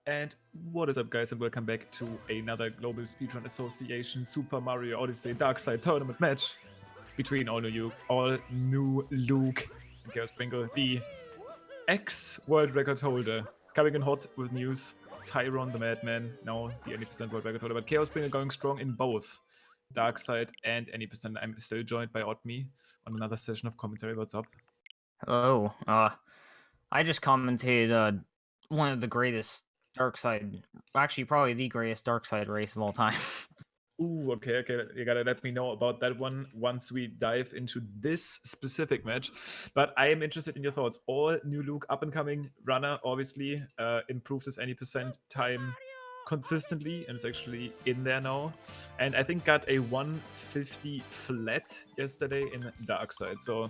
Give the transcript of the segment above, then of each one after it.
And what is up, guys, and welcome back to another Global Speedrun Association Super Mario Odyssey Darkside tournament match between all new Luke and Chaospringle, the ex-world record holder, coming in hot with news. Tyron the Madman, now the 80% world record holder, but Chaospringle going strong in both Darkside and 80%. I'm still joined by Oddme on another session of commentary. What's up? Hello. I just commentated one of the greatest Darkside, actually probably the greatest Darkside race of all time. Ooh, okay. You gotta let me know about that one once we dive into this specific match. But I am interested in your thoughts. All new Luke, up and coming runner, obviously improved his 80% time consistently, and it's actually in there now. And I think got a 150 flat yesterday in Darkside. So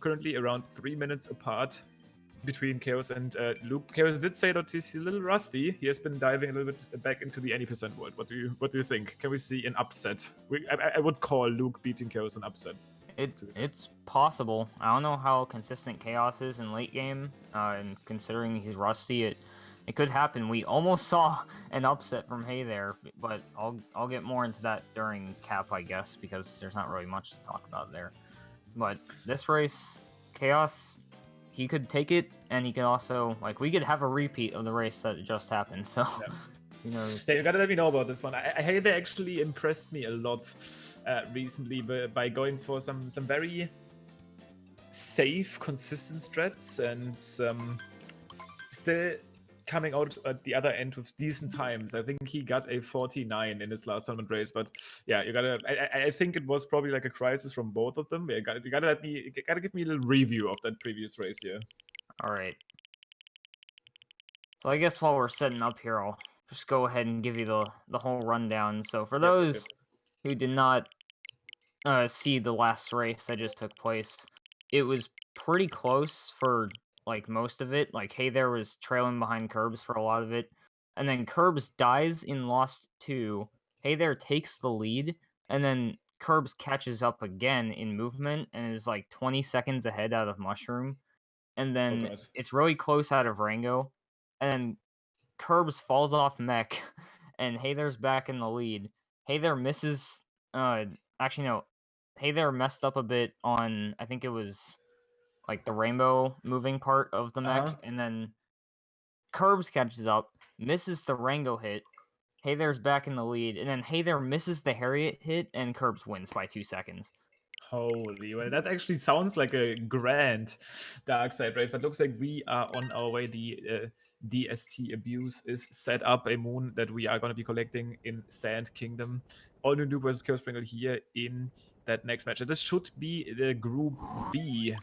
currently around 3 minutes apart between Chaos and Luke. Chaos did say that he's a little rusty. He has been diving a little bit back into the 80% world. What do you think? Can we see an upset? I would call Luke beating Chaos an upset. It's possible. I don't know how consistent Chaos is in late game, and considering he's rusty, it could happen. We almost saw an upset from Hey there, but I'll get more into that during Cap, I guess, because there's not really much to talk about there. But this race, Chaos, he could take it, and he could also, like, we could have a repeat of the race that just happened, so Yeah. who knows. Yeah, you gotta let me know about this one. I they actually impressed me a lot recently by going for some very safe, consistent strats, and still coming out at the other end with decent times. I think he got a 49 in his last tournament race, but yeah, you gotta. I think it was probably like a crisis from both of them. You gotta give me a little review of that previous race here. All right. So I guess while we're setting up here, I'll just go ahead and give you the whole rundown. So for those who did not see the last race that just took place, it was pretty close for like most of it. Like Hey there was trailing behind Curbs for a lot of it, and then Curbs dies in Lost 2. Hey there takes the lead, and then Curbs catches up again in movement and is like 20 seconds ahead out of Mushroom, and then it's really close out of Rango, and then Curbs falls off mech, and Hey there's back in the lead. Hey there misses. Actually no, Hey there messed up a bit on, I think it was like the rainbow moving part of the mech, and then Curbs catches up, misses the Rango hit. Hey there's back in the lead, and then Hey there misses the Harriet hit, and Curbs wins by 2 seconds. Holy, well, that actually sounds like a grand Darkside race, but looks like we are on our way. The DST abuse is set up, a moon that we are going to be collecting in Sand Kingdom. All new Luke versus Chaospringle here in that next match. And this should be the Group B,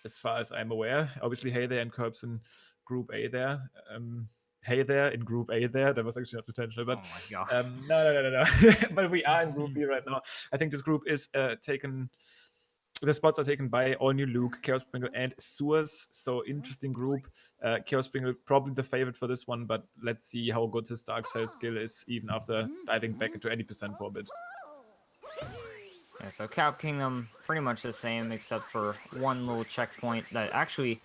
as far as I'm aware. Obviously, Hey there and Curbs in Group A there. Hey there in Group A there. That was actually not intentional, but oh my God. no. But we are in Group B right now. I think this group is taken. The spots are taken by All New Luke, Chaospringle, and Source. So interesting group. Chaospringle probably the favorite for this one, but let's see how good his Darkside skill is even after diving back into 80% for a bit. Yeah, so Cap Kingdom, pretty much the same, except for one little checkpoint that actually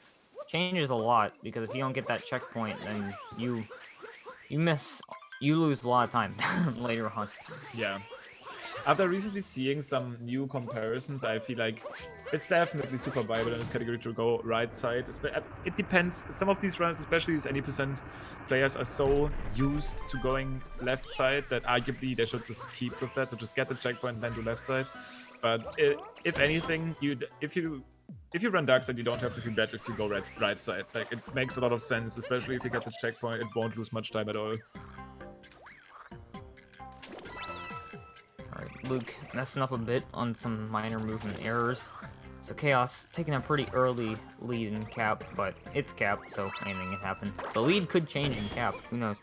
changes a lot, because if you don't get that checkpoint, then you lose a lot of time later on. Yeah. After recently seeing some new comparisons, I feel like it's definitely super viable in this category to go right side. It depends. Some of these runners, especially these 80% players, are so used to going left side that arguably they should just keep with that. So just get the checkpoint and then do left side. But if anything, if you run dark side, you don't have to feel bad if you go right side. Like, it makes a lot of sense, especially if you get the checkpoint. It won't lose much time at all. Luke messing up a bit on some minor movement errors. So Chaos taking a pretty early lead in Cap, but it's Cap, so anything can happen. The lead could change in Cap, who knows?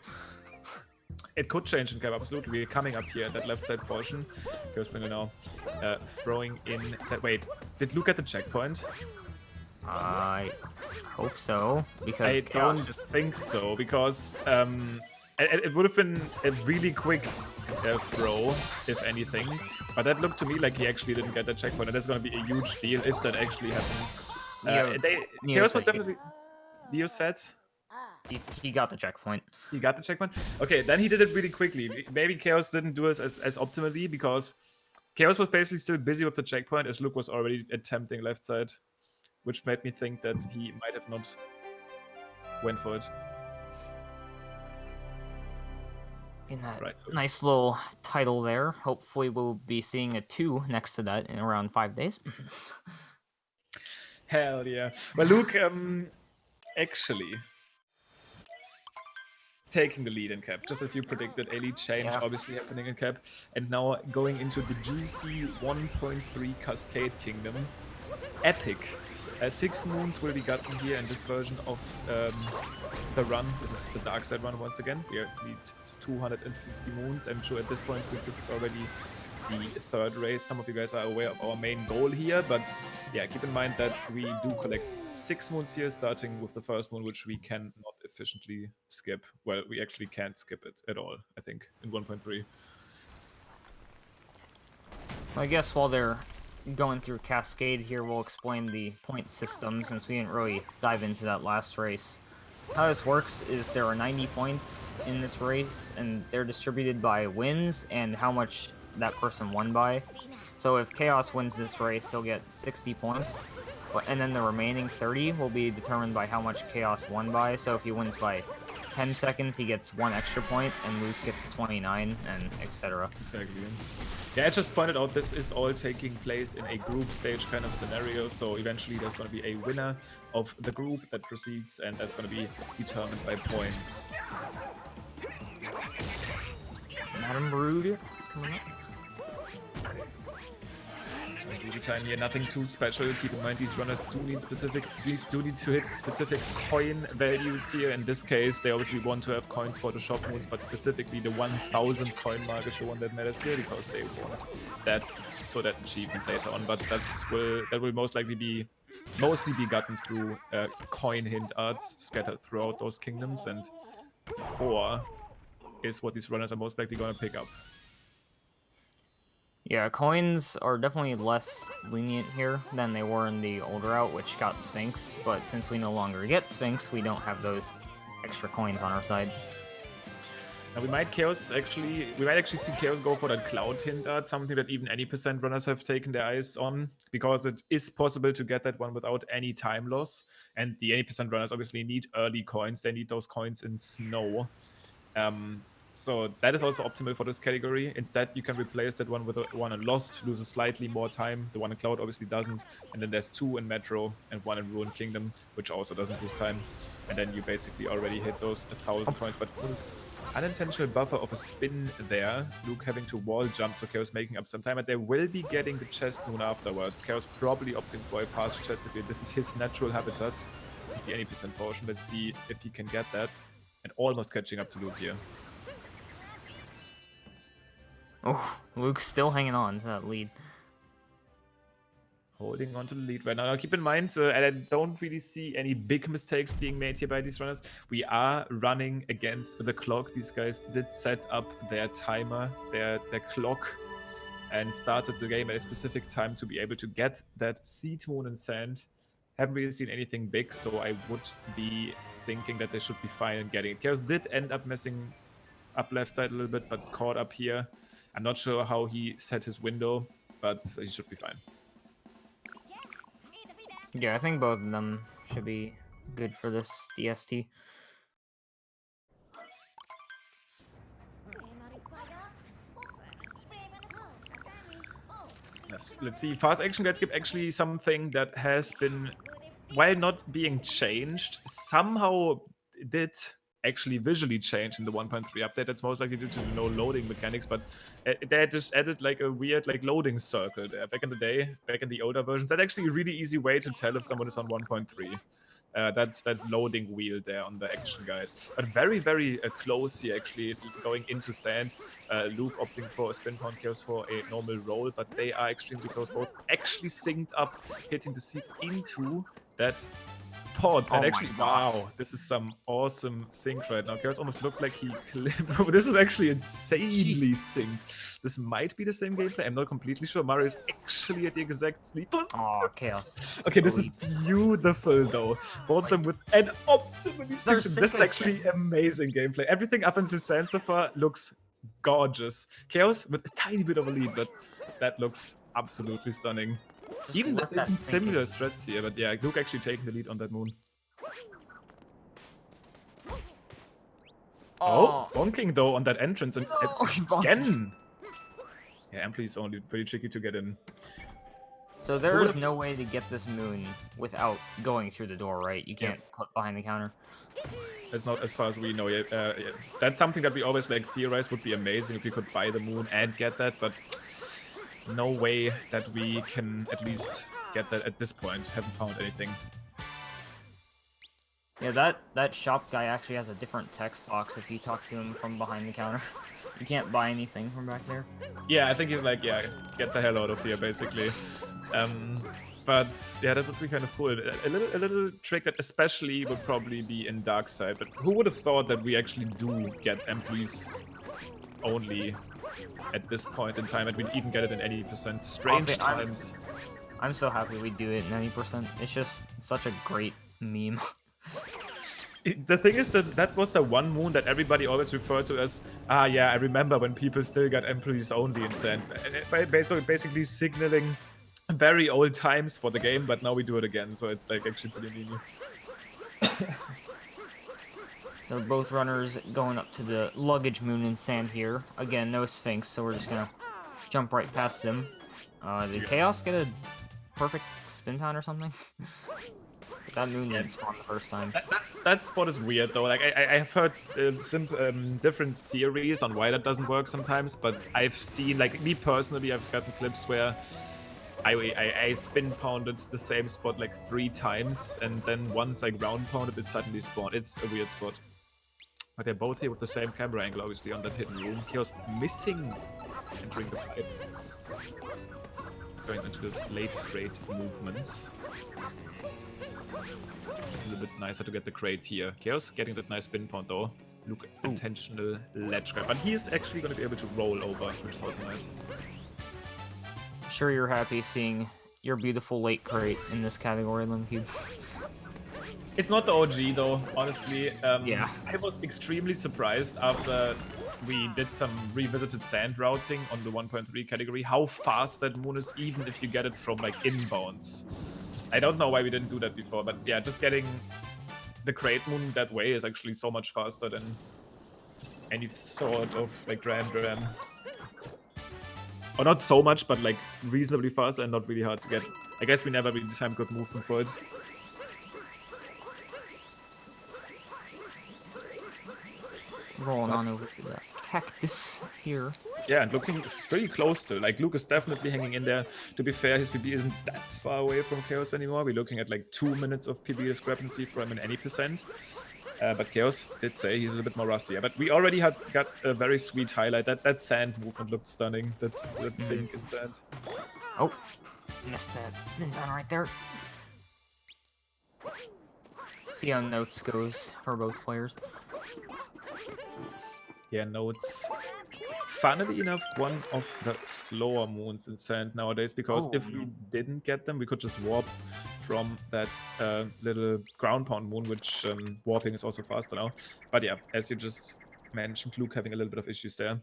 It could change in Cap, absolutely. We're coming up here at that left side portion. Chaospringle now throwing in that. Wait, did Luke get the checkpoint? I hope so, because I don't think so, because it would have been a really quick throw, if anything. But that looked to me like he actually didn't get that checkpoint, and that's going to be a huge deal if that actually happened. Chaos was definitely... Neo set? He got the checkpoint. He got the checkpoint? Okay, then he did it really quickly. Maybe Chaos didn't do it as optimally because Chaos was basically still busy with the checkpoint as Luke was already attempting left side, which made me think that he might have not went for it. In that Right. nice little title there. Hopefully we'll be seeing a 2 next to that in around 5 days. Hell yeah. Well, Luke, actually taking the lead in cap, just as you predicted. A lead change obviously happening in cap, and now going into the juicy 1.3 Cascade Kingdom. Epic. 6 moons will be gotten here in this version of the run. This is the Darkside run once again. We need 250 moons. I'm sure at this point, since this is already the 3rd race, some of you guys are aware of our main goal here, but yeah, keep in mind that we do collect 6 moons here, starting with the first moon, which we cannot efficiently skip. Well, we actually can't skip it at all, I think, in 1.3. Well, I guess while they're going through Cascade here, we'll explain the point system, since we didn't really dive into that last race. How this works is there are 90 points in this race, and they're distributed by wins and how much that person won by. So if Chaos wins this race, he'll get 60 points, and then the remaining 30 will be determined by how much Chaos won by. So if he wins by 10 seconds, he gets 1 extra point, and Luke gets 29, and etc. Exactly. Yeah, I just pointed out this is all taking place in a group stage kind of scenario, so eventually there's going to be a winner of the group that proceeds, and that's going to be determined by points. Madam Rude coming up. Duty time here, nothing too special. Keep in mind these runners do need to hit specific coin values here. In this case, they obviously want to have coins for the shop moons, but specifically the 1000 coin mark is the one that matters here because they want that for that achievement later on. But that will most likely be mostly be gotten through coin hint arts scattered throughout those kingdoms, and 4 is what these runners are most likely going to pick up. Yeah, coins are definitely less lenient here than they were in the older route, which got Sphinx, but since we no longer get Sphinx, we don't have those extra coins on our side. Now we might actually see Chaos go for that Cloud Hint art, something that even any percent runners have taken their eyes on, because it is possible to get that one without any time loss, and the 80% runners obviously need early coins. They need those coins in snow. So that is also optimal for this category. Instead, you can replace that one with one in Lost, loses slightly more time. The one in Cloud obviously doesn't. And then there's 2 in Metro and 1 in Ruined Kingdom, which also doesn't lose time. And then you basically already hit those 1000 points. But unintentional buffer of a spin there. Luke having to wall jump, so Chaos making up some time. And they will be getting the chest moon afterwards. Chaos probably opting for a fast chest. This is his natural habitat. This is the 80% portion. Let's see if he can get that. And almost catching up to Luke here. Oh, Luke's still hanging on to that lead. Holding on to the lead right now. Now keep in mind, and I don't really see any big mistakes being made here by these runners. We are running against the clock. These guys did set up their timer, their clock, and started the game at a specific time to be able to get that seed moon and sand. Haven't really seen anything big, so I would be thinking that they should be fine in getting it. Chaos did end up messing up left side a little bit, but caught up here. I'm not sure how he set his window, but he should be fine. Yeah, I think both of them should be good for this DST. Yes, let's see. Fast action guide skip actually something that has been, while not being changed, somehow did actually visually change in the 1.3 update. That's most likely due to the no loading mechanics, but they just added like a weird like loading circle there. Back in the day, back in the older versions, that's actually a really easy way to tell if someone is on 1.3. That's that loading wheel there on the action guide. But very, very close here, actually, going into sand. Luke opting for a spin pound, Chaos for a normal roll, but they are extremely close. Both actually synced up, hitting the seat into that spot. And Oh actually, my gosh. wow, this is some awesome sync right now. Chaos almost looked like he clipped. This is actually insanely synced. This might be the same gameplay. I'm not completely sure. Mario is actually at the exact sleep position. Oh, Chaos. Okay, this is beautiful though. Both of them with an optimally synced. This is actually amazing gameplay. Everything up until Sand so far looks gorgeous. Chaos with a tiny bit of a lead, but that looks absolutely stunning. Even similar threats here, but yeah, Luke actually taking the lead on that moon. Oh, bonking though on that entrance and again. Yeah, Ampli is only pretty tricky to get in. So there is no way to get this moon without going through the door, right? You can't put behind the counter. It's not as far as we know yet. That's something that we always like theorize would be amazing if we could buy the moon and get that, but no way that we can at least get that at this point. Haven't found anything. Yeah, that shop guy actually has a different text box if you talk to him from behind the counter. You can't buy anything from back there. Yeah, I think he's like, yeah, get the hell out of here, basically. But yeah, that would be kind of cool. A little trick that especially would probably be in Darkside. But who would have thought that we actually do get employees only at this point in time, and we even get it in any percent? Strange times. I'm so happy we do it in any percent. It's just such a great meme. The thing is that was the one moon that everybody always referred to as, yeah, I remember when people still got employees only in Sand. Basically signaling very old times for the game, but now we do it again, so it's like actually pretty neat. So both runners going up to the luggage moon in Sand here. Again, no Sphinx, so we're just gonna jump right past them. Did Chaos get a perfect spin time or something? That moon didn't spawn the first time. That spot is weird though. Like I have heard different theories on why that doesn't work sometimes, but I've seen, like me personally, I've gotten clips where I spin pounded the same spot like 3 times, and then once I ground pounded it suddenly spawned. It's a weird spot. But they're both here with the same camera angle, obviously, on that hidden room. Chaos missing entering the pipe. Going into those late crate movements. Just a little bit nicer to get the crate here. Chaos getting that nice spin pound though. Luke, intentional ledge grab. But he is actually going to be able to roll over, which is also nice. Sure you're happy seeing your beautiful late crate in this category, Limcube. It's not the OG though, honestly. Yeah. I was extremely surprised after we did some revisited sand routing on the 1.3 category, how fast that moon is, even if you get it from like inbounds. I don't know why we didn't do that before, but yeah, just getting the crate moon that way is actually so much faster than any sort of like ram. Or not so much, but like reasonably fast and not really hard to get. I guess we never really time got movement for it. Rolling on over to the cactus here. Yeah, and looking pretty close to. Like, Luke is definitely hanging in there. To be fair, his PB isn't that far away from Chaos anymore. We're looking at like 2 minutes of PB discrepancy for him in any percent. But Chaos did say he's a little bit more rusty. Yeah, but we already got a very sweet highlight. That sand movement looked stunning. That's sink in sand. Oh, missed a spin down right there. See how notes goes for both players. Yeah, notes. Funnily enough, one of the slower moons in sand nowadays, because if we didn't get them, we could just warp from that little ground pound moon, which warping is also faster now. But yeah, as you just mentioned, Luke having a little bit of issues there,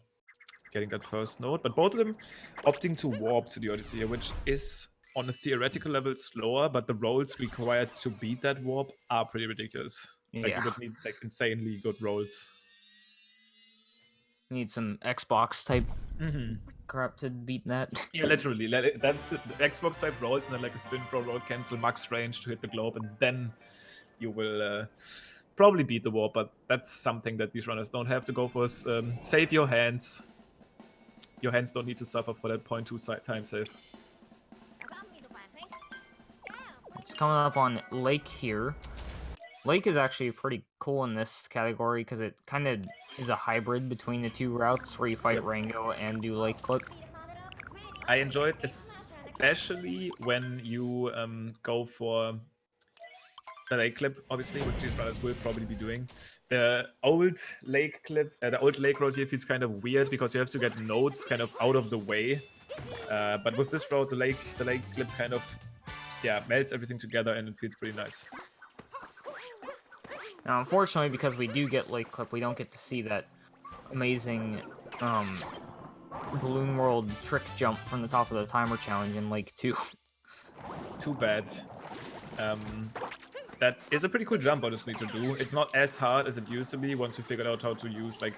getting that first node. But both of them opting to warp to the Odyssey, which is on a theoretical level slower, but the rolls required to beat that warp are pretty ridiculous. Like, Yeah. you would need like insanely good rolls. Need some Xbox type crap to beat that. Yeah, literally. That's the Xbox type rolls, and then like a spin throw roll cancel max range to hit the globe, and then you will probably beat the warp. But that's something that these runners don't have to go for. Save your hands. Your hands don't need to suffer for that 0.2 time save. It's coming up on Lake here. Lake is actually pretty cool in this category because it kind of is a hybrid between the two routes where you fight Rango and do Lake Clip. I enjoy it especially when you go for the lake clip, obviously, which these runners will probably be doing. The old lake clip, the old lake road here feels kind of weird because you have to get nodes kind of out of the way. But with this road, the lake clip kind of, yeah, melts everything together and it feels pretty nice. Now, unfortunately, because we do get lake clip, we don't get to see that amazing Balloon World trick jump from the top of the timer challenge in Lake 2. Too bad. That is a pretty cool jump, honestly, to do. It's not as hard as it used to be once we figured out how to use, like,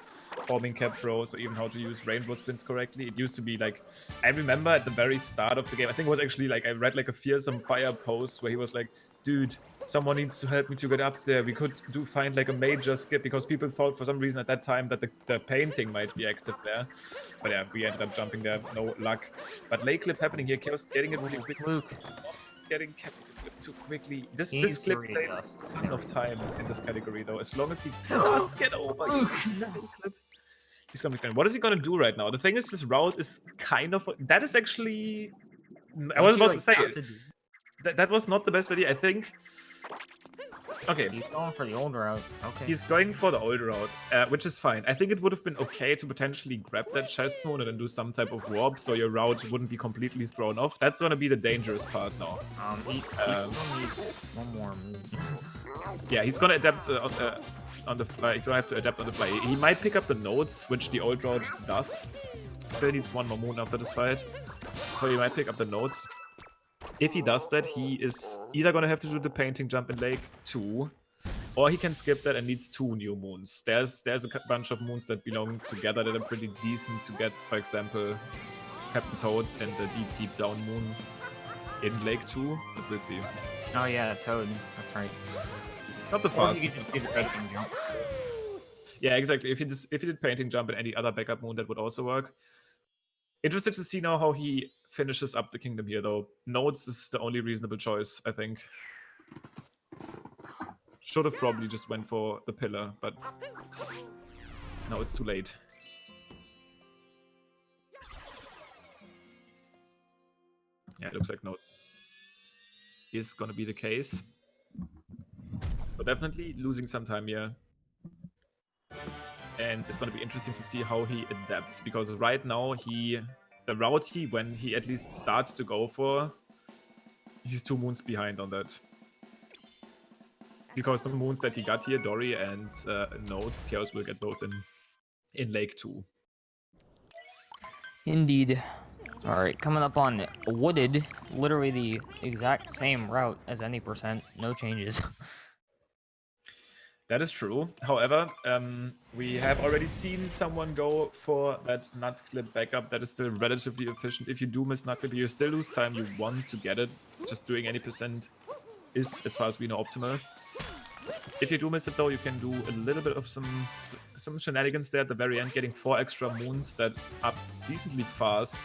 forming cap throws or even how to use rainbow spins correctly. It used to be, like, I remember at the very start of the game, I think it was actually, like, I read, like, a Fearsome Fire post where he was like, dude, someone needs to help me to get up there. We could find, like, a major skip because people thought for some reason at that time that the painting might be active there. But yeah, we ended up jumping there. No luck. But lake clip happening here. Chaos getting it really quick. Luke. Getting capital clip too quickly. This clip Easy saves dust. a ton of time in this category, though. As long as he does get over clip, he's gonna be fine. What is he gonna do right now? The thing is, this route is kind of that is actually. I was about to say that was not the best idea. I think. Okay. He's going for the old route. Okay. He's going for the old route, which is fine. I think it would have been okay to potentially grab that chest moon and then do some type of warp so your route wouldn't be completely thrown off. That's gonna be the dangerous part now. He still needs one more move. Yeah, he's gonna adapt on the fly. He's gonna have to adapt on the fly. He might pick up the nodes, which the old route does. Still needs one more moon after this fight, so he might pick up the nodes. If he does that, he is either gonna have to do the painting jump in Lake 2, or he can skip that and needs 2 new moons. There's a bunch of moons that belong together that are pretty decent to get. For example, Captain Toad and the deep down moon in Lake 2. But we'll see. Oh yeah, Toad. That's right. Not the fastest. Jump. Yeah, exactly. If he did painting jump and any other backup moon, that would also work. Interested to see now how he finishes up the kingdom here, though. Nodes is the only reasonable choice, I think. Should have probably just went for the pillar, but now it's too late. Yeah, it looks like Nodes is gonna be the case. So definitely losing some time here. And it's going to be interesting to see how he adapts, because right now the route when he at least starts to go for, he's 2 moons behind on that. Because the moons that he got here, Dory and Nodes, Chaos will get those in Lake 2. Indeed. Alright, coming up on Wooded, literally the exact same route as any %, no changes. That is true. However, we have already seen someone go for that nut clip backup that is still relatively efficient. If you do miss nut clip, you still lose time. You want to get it. Just doing any % is, as far as we know, optimal. If you do miss it, though, you can do a little bit of some shenanigans there at the very end, getting 4 extra moons that are decently fast.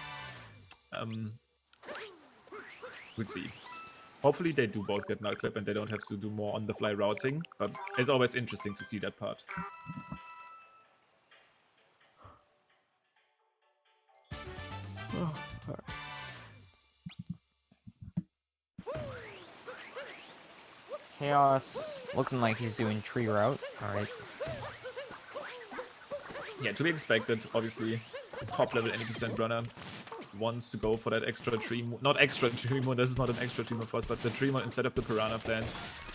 We'll see. Hopefully they do both get null clip and they don't have to do more on-the-fly routing, but it's always interesting to see that part. Chaos looking like he's doing tree route. Alright. Yeah, to be expected, obviously. Top level any % runner wants to go for that extra tree moon. Not extra tree moon, this is not an extra tree moon for us, but the tree moon instead of the piranha plant.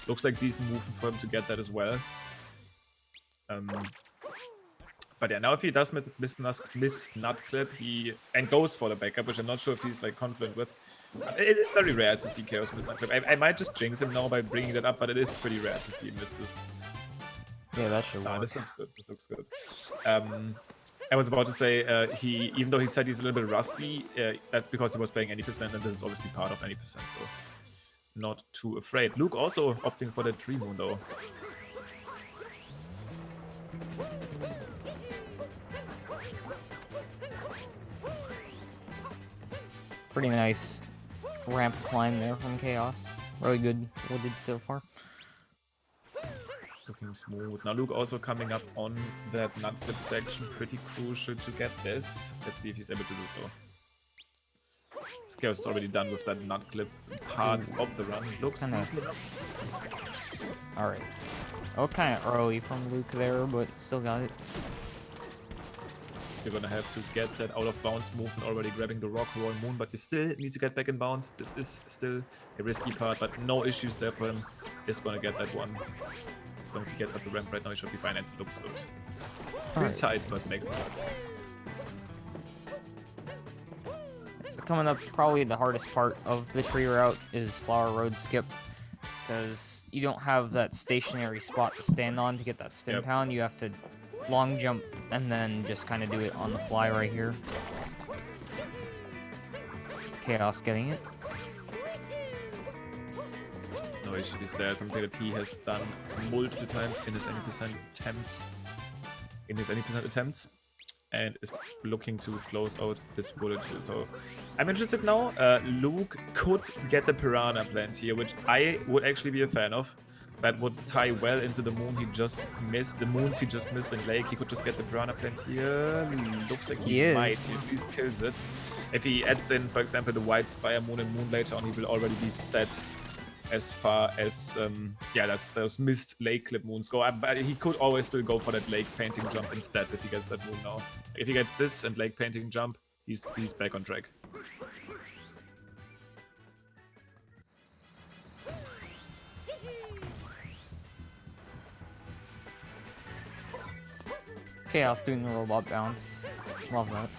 Looks like decent movement for him to get that as well. But yeah, now if he does miss nut clip, and goes for the backup, which I'm not sure if he's like confident with. It's very rare to see Chaos miss nut clip. I might just jinx him now by bringing that up, but it is pretty rare to see him miss this. Yeah, that should work. This looks good. This looks good. I was about to say, even though he said he's a little bit rusty, that's because he was playing any %, and this is obviously part of any %, so not too afraid. Luke also opting for the tree moon, though. Pretty nice ramp climb there from Chaos. Really good wooded so far. Looking smooth. Now Luke also coming up on that nut clip section. Pretty crucial to get this. Let's see if he's able to do so. Chaos is already done with that nut clip part of the run. Looks decent enough. Alright. Oh, kind of early from Luke there, but still got it. You're gonna have to get that out of bounds movement already, grabbing the rock, roll moon, but you still need to get back in bounds. This is still a risky part, but no issues there for him. He's gonna get that one. As long as he gets up the ramp right now, he should be fine, and it looks good. Pretty tight, but makes it hard. So coming up, probably the hardest part of the tree route is Flower Road skip, because you don't have that stationary spot to stand on to get that spin pound. You have to long jump and then just kind of do it on the fly right here. Chaos getting it. No issues there. Something that he has done multiple times in his any percent attempts, and is looking to close out this bullet too. So I'm interested now. Luke could get the Piranha plant here, which I would actually be a fan of. That would tie well into the moon he just missed. The moons he just missed in Lake. He could just get the Piranha plant here. Looks like he might. He at least kills it. If he adds in, for example, the White Spire moon and moon later on, he will already be set as far as, that's those missed Lake clip moons go. But he could always still go for that Lake painting jump instead if he gets that moon now. If he gets this and Lake painting jump, he's back on track. Chaos doing the robot bounce. Love that.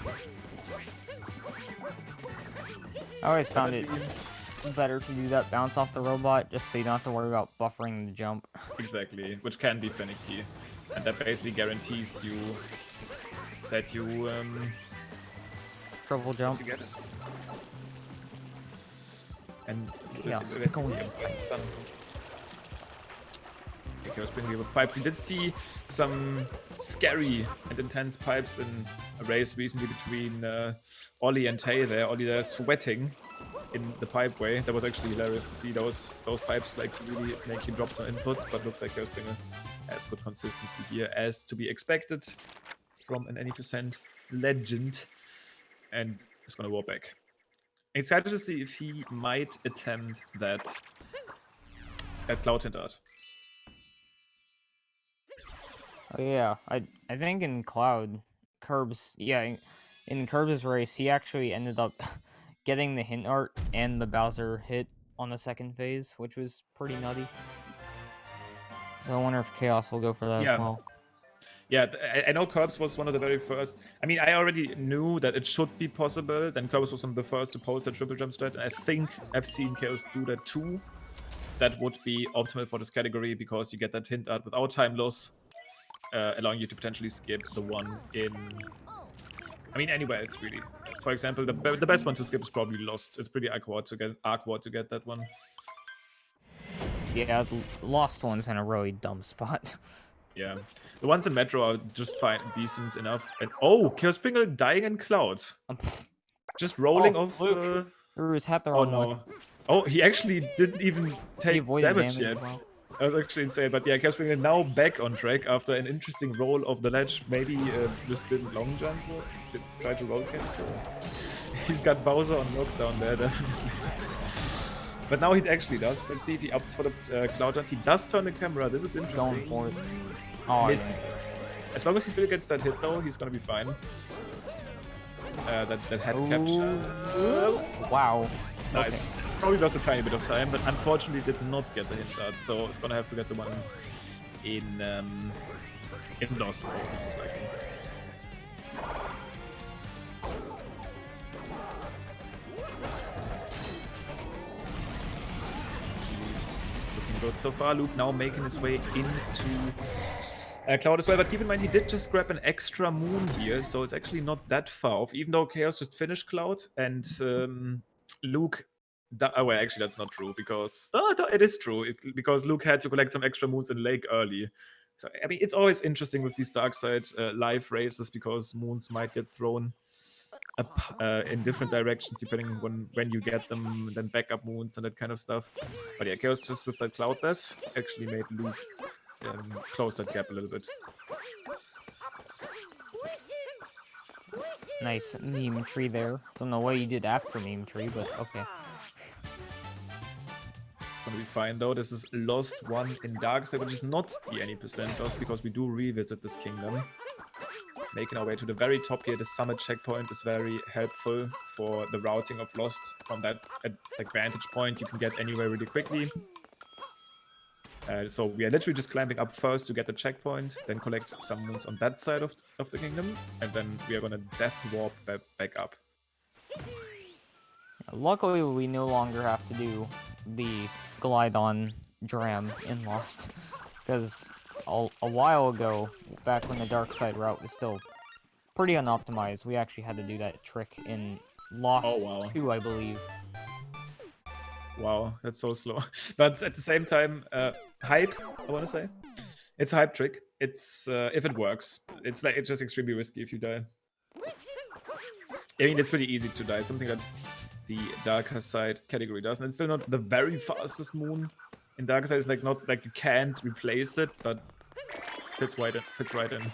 I always found it better to do that bounce off the robot just so you don't have to worry about buffering the jump. Exactly, which can be finicky. And that basically guarantees you that you triple jump. To get it. And Chaos going stun. Chaospringle with pipe. We did see some scary and intense pipes in a race recently between Ollie and Tay there. Ollie there sweating in the pipeway. That was actually hilarious to see those pipes like really make you drop some inputs, but looks like Chaospringle has good consistency here as to be expected from an any percent legend, and is gonna walk back. Excited to see if he might attempt that Cloud Hint Art. Oh yeah, I think in Cloud, Curbs, in Curbs' race, he actually ended up getting the hint art and the Bowser hit on the second phase, which was pretty nutty. So I wonder if Chaos will go for that as well. Yeah, I know Curbs was one of the very first. I mean, I already knew that it should be possible. Then Curbs was one of the first to post a triple jump strat, and I think I've seen Chaos do that too. That would be optimal for this category because you get that hint art without time loss, allowing you to potentially skip the one in. I mean, anywhere it's really. For example, the best one to skip is probably Lost. It's pretty awkward to get that one. Yeah, the Lost one's in a really dumb spot. Yeah, the ones in Metro are just fine, decent enough. And oh, Chaospringle dying in Cloud. Just rolling off. Luke. His hat the wrong way. Oh, he actually didn't even take damage yet. Well. That was actually insane. But yeah, Chaospringle now back on track after an interesting roll of the ledge. Maybe just didn't long jump or try to roll cancel. He's got Bowser on lockdown there, definitely. But now he actually does. Let's see if he opts for the Cloud Hunt. He does turn the camera. This is interesting. Going for it. Oh, misses it. As long as he still gets that hit though, he's gonna be fine. That head capture. Wow. Nice. Okay. Probably lost a tiny bit of time, but unfortunately did not get the hint art, so it's gonna have to get the one in Lost, most likely. Looking good so far. Luke now making his way into Cloud as well, but keep in mind he did just grab an extra moon here, so it's actually not that far off, even though Chaos just finished Cloud, and Luke... well, actually that's not true, because... Oh, no, it is true, because Luke had to collect some extra moons in Lake early. So, I mean, it's always interesting with these Darkside live races, because moons might get thrown up in different directions, depending on when you get them, and then backup moons and that kind of stuff. But yeah, Chaos just with that Cloud death actually made Luke close that gap a little bit. Nice meme tree there. Don't know what you did after meme tree, but okay. It's gonna be fine though. This is Lost 1 in Darkside, which is not the any percent loss because we do revisit this kingdom. Making our way to the very top here, the summit checkpoint is very helpful for the routing of Lost. From that like vantage point, you can get anywhere really quickly. So we are literally just climbing up first to get the checkpoint, then collect some moons on that side of the kingdom, and then we are gonna death warp back up. Luckily, we no longer have to do the Glidon Dram in Lost, because a while ago, back when the Darkside route was still pretty unoptimized, we actually had to do that trick in Lost 2, I believe. Wow, that's so slow. But at the same time, hype, I want to say. It's a hype trick. It's if it works. It's just extremely risky if you die. I mean, it's pretty easy to die. It's something that the darker side category does. And it's still not the very fastest moon. In darker side, it's like not like you can't replace it, but fits right in.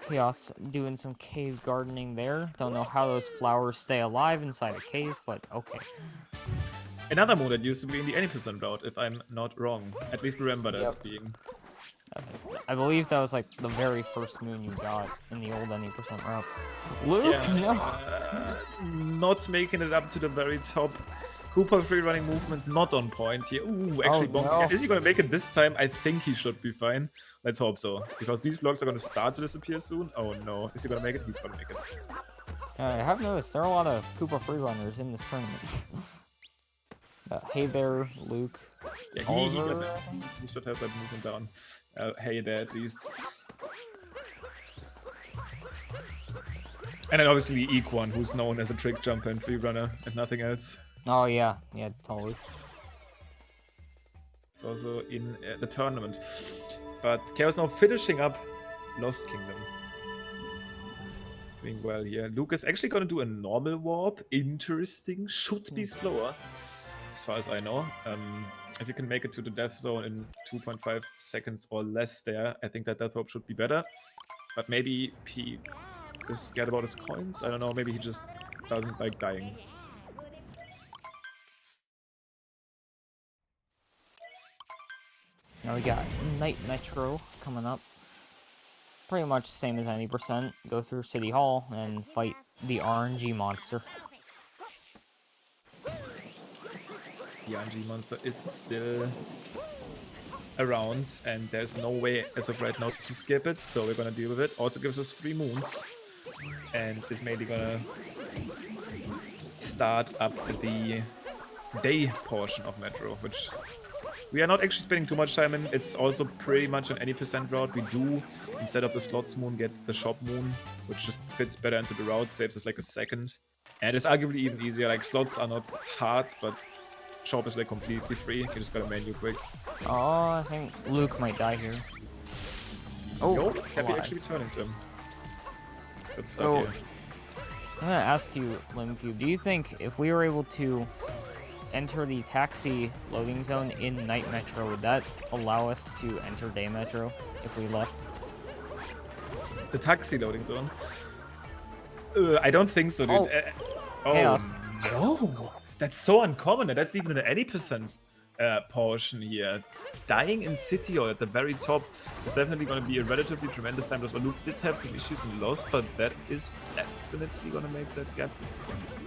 Chaos doing some cave gardening there. Don't know how those flowers stay alive inside a cave, but okay. Another moon that used to be in the 80% route, if I'm not wrong. At least remember that being. I believe that was like the very first moon you got in the old 90% route. Luke, yeah, not making it up to the very top. Cooper free running movement not on point here. Ooh, actually bombing. Is he gonna make it this time? I think he should be fine. Let's hope so. Because these blocks are gonna start to disappear soon. Oh no. Is he gonna make it? He's gonna make it. I have noticed there are a lot of Koopa free runners in this tournament. Hey there, Luke. Yeah, he should have that movement down. Hey there, at least. And then obviously Equan, who's known as a trick jumper and free runner and nothing else. Oh yeah, totally. It's also in the tournament. But Chaos now finishing up Lost Kingdom. Doing well here. Luke is actually going to do a normal warp. Interesting. Should be slower, as far as I know. If you can make it to the death zone in 2.5 seconds or less there, I think that death warp should be better. But maybe he is scared about his coins. I don't know. Maybe he just doesn't like dying. Now we got Night Metro coming up. Pretty much the same as 90%. Go through City Hall and fight the RNG monster. The RNG monster is still around, and there's no way as of right now to skip it, so we're gonna deal with it. Also gives us 3 moons, and is maybe gonna start up the day portion of Metro, which we are not actually spending too much time in. It's also pretty much an 80% route. We do, instead of the slots moon, get the shop moon, which just fits better into the route, saves us like a second. And it's arguably even easier. Like, slots are not hard, but shop is like completely free. You just gotta menu quick. Oh, I think Luke might die here. Oh, Happy actually turning to him. Good stuff so, here. I'm gonna ask you, LimCube, do you think if we were able to enter the taxi loading zone in Night Metro, would that allow us to enter Day Metro if we left? The taxi loading zone? I don't think so, dude. Chaos. No! That's so uncommon. That's even an 80% portion here. Dying in City or at the very top is definitely going to be a relatively tremendous time. Because Luke did have some issues in Lost, but that is definitely going to make that gap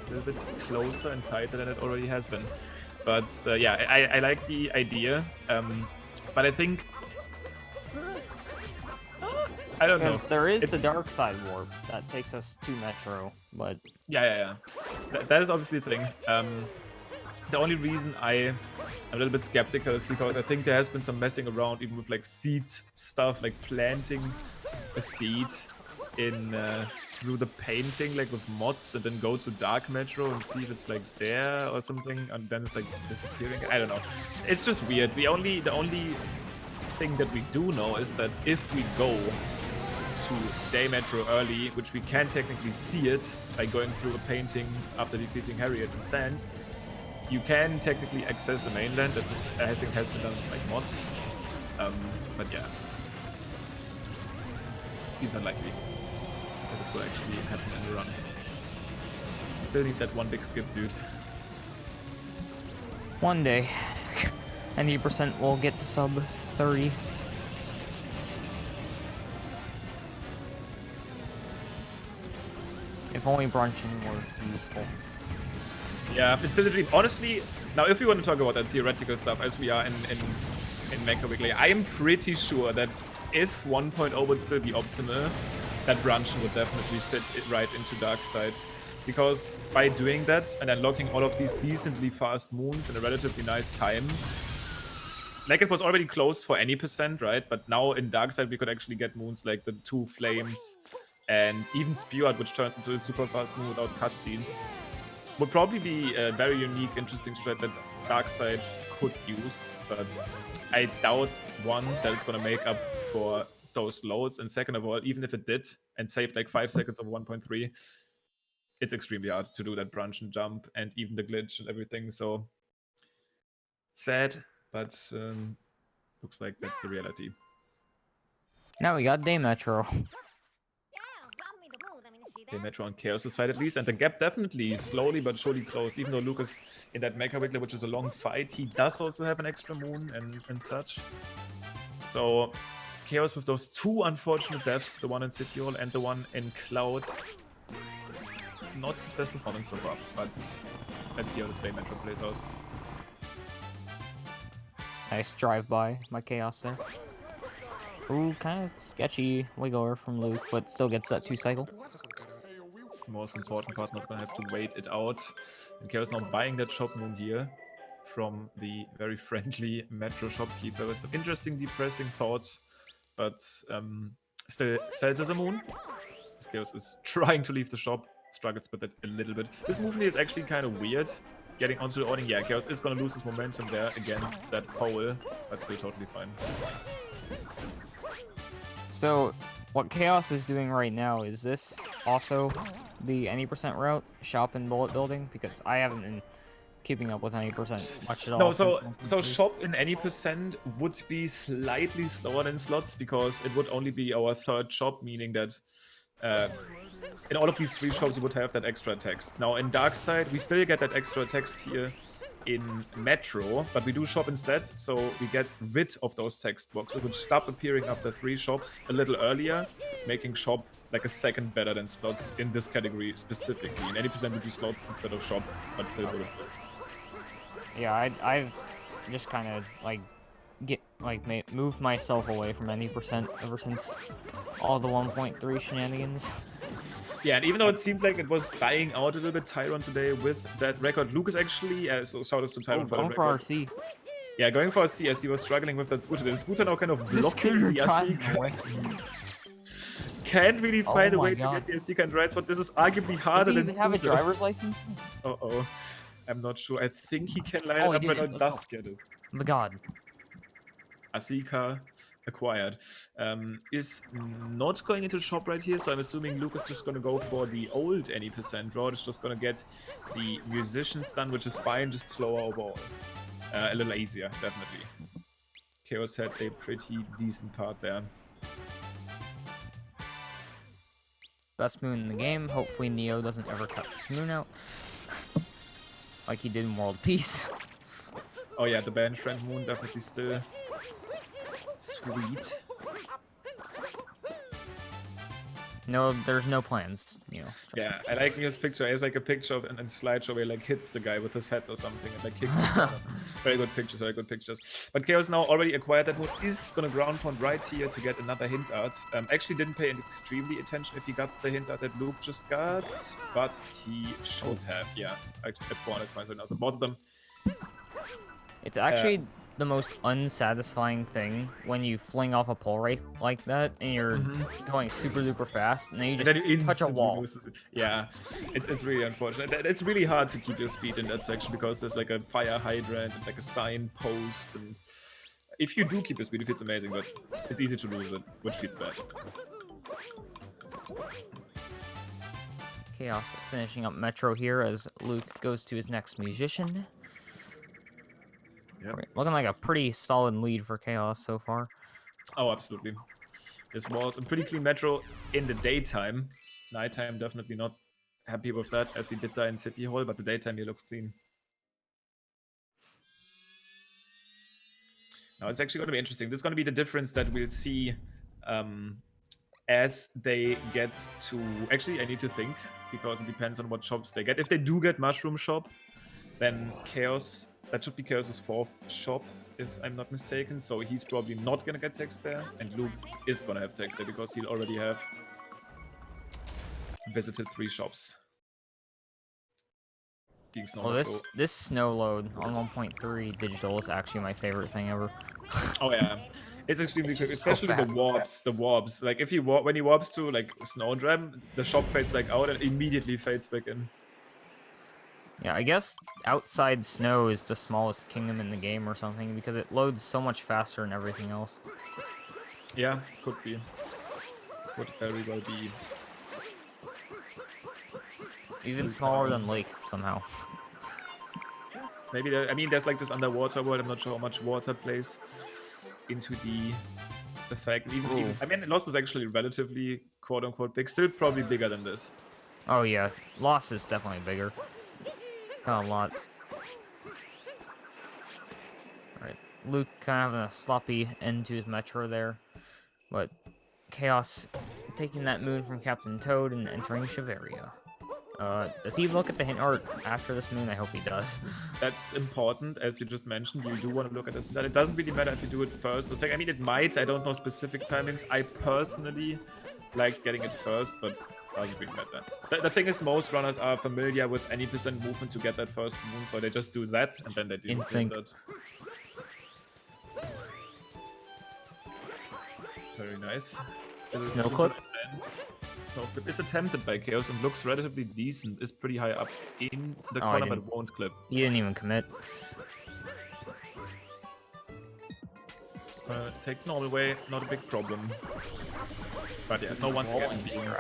a little bit closer and tighter than it already has been. But yeah, I like the idea. But I think... I don't know. There is the Darkside warp that takes us to Metro, but... Yeah. That is obviously the thing. The only reason I'm a little bit skeptical is because I think there has been some messing around even with like seed stuff, like planting a seed in through the painting, like with mods, and then go to Dark Metro and see if it's like there or something, and then it's like disappearing. I don't know. It's just weird. The only thing that we do know is that if we go to Day Metro early, which we can technically see it by going through a painting after defeating Harriet and Sand, you can technically access the mainland. That's I think has been done with like mods. But yeah, seems unlikely that this will actually happen in the run. Still need that one big skip, dude. One day, 90% will get to sub 30. If only brunching were useful. Yeah, it's still a dream. Honestly, now if we want to talk about that theoretical stuff, as we are in Mecha Weekly, I am pretty sure that if 1.0 would still be optimal, that brunching would definitely fit it right into Darkside. Because by doing that and unlocking all of these decently fast moons in a relatively nice time, like it was already closed for any percent, right? But now in Darkside we could actually get moons like the 2 flames and even Spew-Out, which turns into a super fast moon without cutscenes. Would probably be a very unique, interesting strat that Darkside could use, but I doubt, one, that it's gonna make up for those loads, and second of all, even if it did and saved like 5 seconds of 1.3, it's extremely hard to do that brunch and jump and even the glitch and everything. So sad, but looks like that's the reality. Now we got Day Metro. Okay, Metro on Chaos' side at least, and the gap definitely slowly but surely closed. Even though Luke is in that Mecha Wiggler, which is a long fight, he does also have an extra moon and such. So Chaos with those 2 unfortunate deaths, the one in City Hall and the one in Cloud. Not his best performance so far, but let's see how the same Metro plays out. Nice drive-by by Chaos there. Ooh, kind of sketchy wiggler from Luke, but still gets that 2 cycle. It's the most important part, not gonna have to wait it out. And Chaos now buying that shop moon here from the very friendly Metro shopkeeper with some interesting, depressing thoughts, but still sells as a moon. This Chaos is trying to leave the shop, struggles with it a little bit. This movement is actually kind of weird. Getting onto the awning, yeah, Chaos is gonna lose his momentum there against that pole, but still totally fine. So, what Chaos is doing right now, is this also the any percent route, shop and bullet building? Because I haven't been keeping up with any percent much at all. No, so shop in any percent would be slightly slower than slots because it would only be our 3rd shop, meaning that in all of these 3 shops you would have that extra text. Now in Darkside we still get that extra text here in Metro, but we do shop instead, so we get rid of those text boxes, which stop appearing after 3 shops a little earlier, making shop like a second better than slots in this category specifically. In 80% we do slots instead of shop, but still good. Yeah, I've just kind of moved myself away from any percent ever since all the 1.3 shenanigans. Yeah, and even though it seemed like it was dying out a little bit, Tyron today with that record. Lucas actually, so shout out to Tyron for the record. Going for RC. Yeah, going for RC as he was struggling with that scooter. The scooter now kind of blocking the RC. Can't really find a way to get the RC kind right spot. This is arguably harder than scooter. Does he even have a driver's license? Uh-oh. I'm not sure. I think he can line it up, but it does get it. Oh my god. Asika acquired. Is not going into shop right here, so I'm assuming Luke is just going to go for the old any percent route. It's just going to get the musicians done, which is fine, just slower overall. A little easier, definitely. Chaos had a pretty decent part there. Best moon in the game. Hopefully Neo doesn't ever cut this moon out. Like he did in World Peace. Oh yeah, the band friend moon definitely still sweet. No, there's no plans, you know. Yeah, I like his picture. He has like a picture of a slideshow where he like hits the guy with his head or something and like kicks him. Very good pictures, very good pictures. But Chaos now already acquired that moon, is gonna ground pound right here to get another hint art. Actually didn't pay extremely attention if he got the hint art that Luke just got, but he should have, yeah. At 400 points right now, so both of them. It's actually the most unsatisfying thing when you fling off a pole right like that and you're going super duper fast and then you just touch a wall. Yeah, it's really unfortunate. It's really hard to keep your speed in that section because there's like a fire hydrant and like a sign post, and if you do keep your speed it feels amazing, but it's easy to lose it, which feels bad. Chaos finishing up Metro here as Luke goes to his next musician. Yep. Looking like a pretty solid lead for Chaos so far. Oh, absolutely. This was a pretty clean Metro in the daytime. Nighttime definitely not happy with that, as he did die in City Hall, but the daytime he looks clean. Now it's actually going to be interesting. This is going to be the difference that we'll see as they get to... Actually, I need to think, because it depends on what shops they get. If they do get Mushroom Shop, then Chaos... That should be Chaos's 4th shop, if I'm not mistaken. So he's probably not going to get text there. And Luke is going to have text there, because he'll already have visited 3 shops. Well, this snow load on 1.3 digital is actually my favorite thing ever. Oh yeah, it's extremely quick, especially the warps. The warps, like if you when he warps to like Snowdram, the shop fades like out and immediately fades back in. Yeah, I guess outside snow is the smallest kingdom in the game or something, because it loads so much faster than everything else. Yeah, could be. Could very well be. Even smaller than Lake, somehow. Maybe, I mean, there's like this underwater world. I'm not sure how much water plays into the fact. Even I mean, Lost is actually relatively quote-unquote big. Still probably bigger than this. Oh yeah, Lost is definitely bigger. Got a lot. Alright, Luke kind of having a sloppy end to his Metro there. But Chaos taking that moon from Captain Toad and entering Shiveria. Does he look at the hint art after this moon? I hope he does. That's important, as you just mentioned. You do want to look at this. It doesn't really matter if you do it first or second. I mean, it might. I don't know specific timings. I personally like getting it first, but doesn't really matter. The thing is, most runners are familiar with any percent movement to get that first moon, so they just do that, and then they do that. Very nice. Snow clip. Is attempted by Chaos and looks relatively decent. Is pretty high up in the corner, but won't clip. He didn't even commit. Just gonna take normal way, not a big problem. But yeah, Snow once again being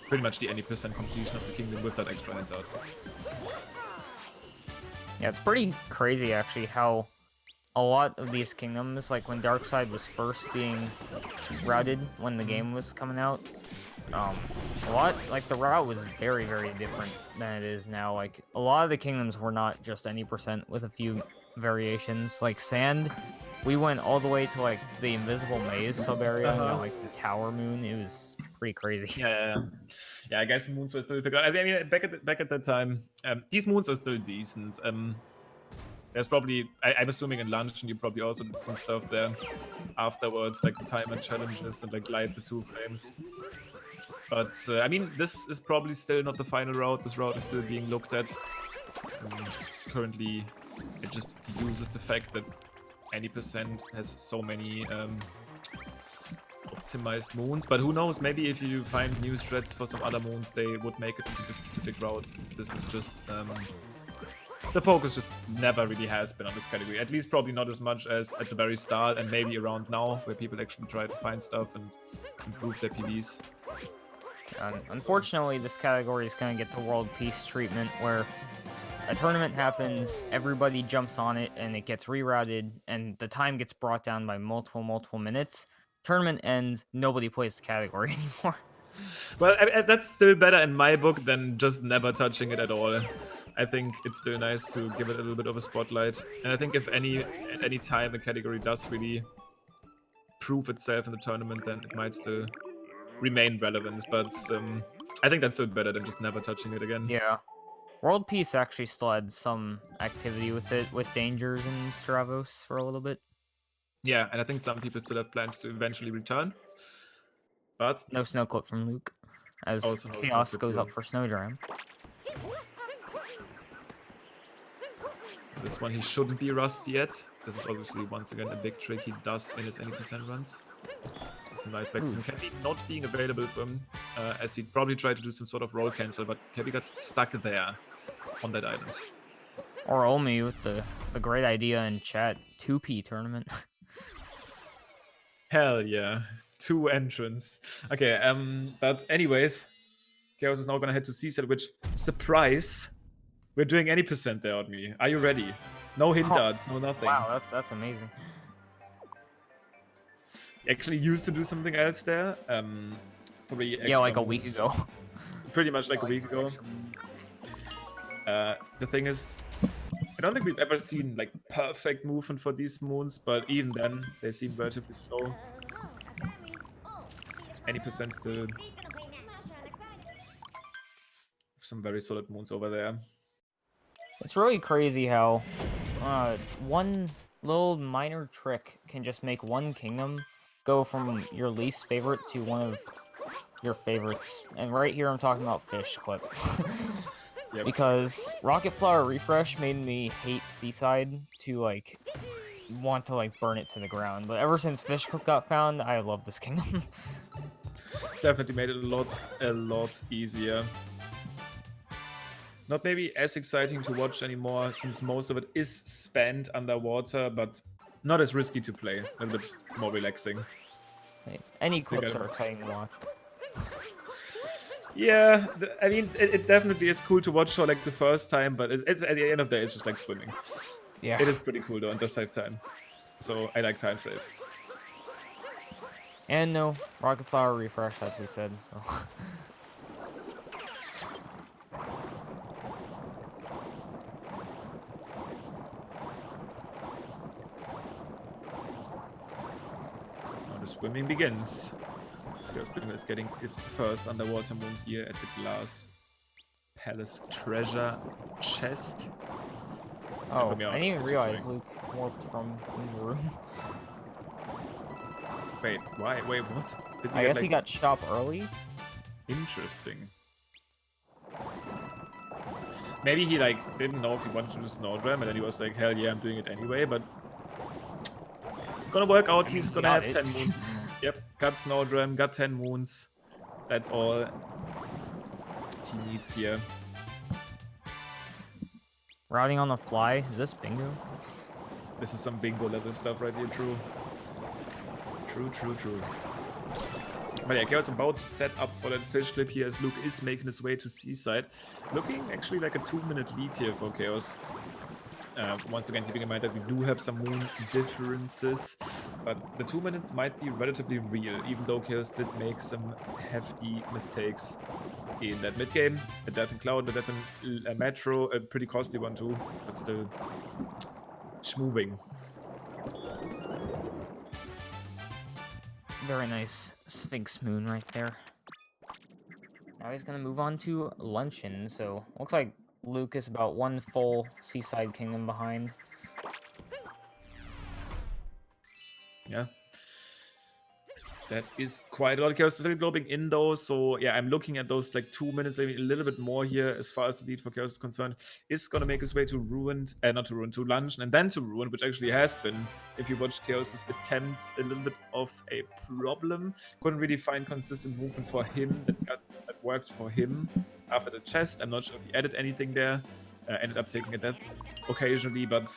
pretty much the any percent completion of the kingdom with that extra handout. Yeah, it's pretty crazy actually how a lot of these kingdoms, like when Darkside was first being routed when the game was coming out, the route was very, very different than it is now. Like, a lot of the kingdoms were not just any percent with a few variations. Like, Sand, we went all the way to, like, the Invisible Maze sub-area, you know, like, the Tower Moon. It was pretty crazy. Yeah, I guess the moons were still bigger. I mean, back at that time, these moons are still decent. There's probably, I'm assuming in Luncheon you probably also did some stuff there afterwards, like timer challenges and like light the 2 flames. But I mean, this is probably still not the final route. This route is still being looked at. Currently, it just uses the fact that any percent has so many optimized moons. But who knows? Maybe if you find new strats for some other moons, they would make it into the specific route. This is just the focus just never really has been on this category. At least probably not as much as at the very start and maybe around now, where people actually try to find stuff and improve their PVs. Unfortunately, this category is going to get the World Peace treatment, where a tournament happens, everybody jumps on it, and it gets rerouted, and the time gets brought down by multiple minutes. Tournament ends, nobody plays the category anymore. Well, that's still better in my book than just never touching it at all. I think it's still nice to give it a little bit of a spotlight. And I think if at any time a category does really prove itself in the tournament, then it might still remain relevant. But I think that's still better than just never touching it again. Yeah. World Peace actually still had some activity with it, with Dangers and Stravos for a little bit. Yeah, and I think some people still have plans to eventually return. But no snow clip from Luke, as Chaos goes up for Snowdram. This one he shouldn't be rusty yet. This is obviously once again a big trick he does in his any percent runs. It's a nice back and Kevin not being available for him, as he probably tried to do some sort of roll cancel, but Kevin got stuck there on that island. Or Omi with the great idea in chat, 2P tournament. Hell yeah. 2 entrants. Okay, but anyways, Chaos is now gonna head to Seaside, which, surprise, we're doing any percent there on me. Are you ready? No hint darts, no nothing. Wow, that's amazing. Actually used to do something else there. 3 extra like a week ago. pretty much like a week ago. The thing is, I don't think we've ever seen like perfect movement for these moons, but even then, they seem relatively slow. Any percent still. Some very solid moons over there. It's really crazy how one little minor trick can just make one kingdom go from your least favorite to one of your favorites. And right here I'm talking about Fish Clip. Yep. Because Rocket Flower Refresh made me hate Seaside to like want to like burn it to the ground. But ever since Fish Clip got found, I love this kingdom. Definitely made it a lot easier. Not maybe as exciting to watch anymore, since most of it is spent underwater, but not as risky to play. A little bit more relaxing. Any clips are exciting to watch. Yeah, I mean, it definitely is cool to watch for like the first time, but it's at the end of the day, it's just like swimming. Yeah. It is pretty cool though, and does save time. So I like time save. And no Rocket Flower Refresh, as we said. So. Now the swimming begins. Chaospringle is getting his first underwater moon here at the Glass Palace treasure chest. Oh, I didn't even realize Luke warped from the room. Wait, why? Wait, what? Did he I guess he got shot early? Interesting. Maybe he like didn't know if he wanted to do Snowdram, and then he was like, hell yeah, I'm doing it anyway, but it's gonna work out. He's gonna have 10 moons. Yep, got Snowdram, got 10 moons. That's all he needs here. Routing on the fly? Is this bingo? This is some bingo level stuff right here, true. True. But yeah, Chaos about to set up for that fish clip here as Luke is making his way to Seaside. Looking actually like a 2-minute lead here for Chaos. Once again, keeping in mind that we do have some moon differences, but the 2 minutes might be relatively real, even though Chaos did make some hefty mistakes in that mid game. A Death and Cloud, a Death and Metro, a pretty costly one too, but still schmoving. Very nice Sphinx Moon right there. Now he's gonna move on to Luncheon, so looks like Luke is about one full Seaside Kingdom behind. Yeah. That is quite a lot. Chaos is still globing in though, so yeah, I'm looking at those like 2 minutes, maybe a little bit more here as far as the lead for Chaos is concerned. Is gonna make his way to Ruined, not to Ruined, to Luncheon and then to Ruined, which actually has been, if you watch Chaos's attempts, a little bit of a problem. Couldn't really find consistent movement for him that worked for him after the chest. I'm not sure if he added anything there. Ended up taking a death occasionally, but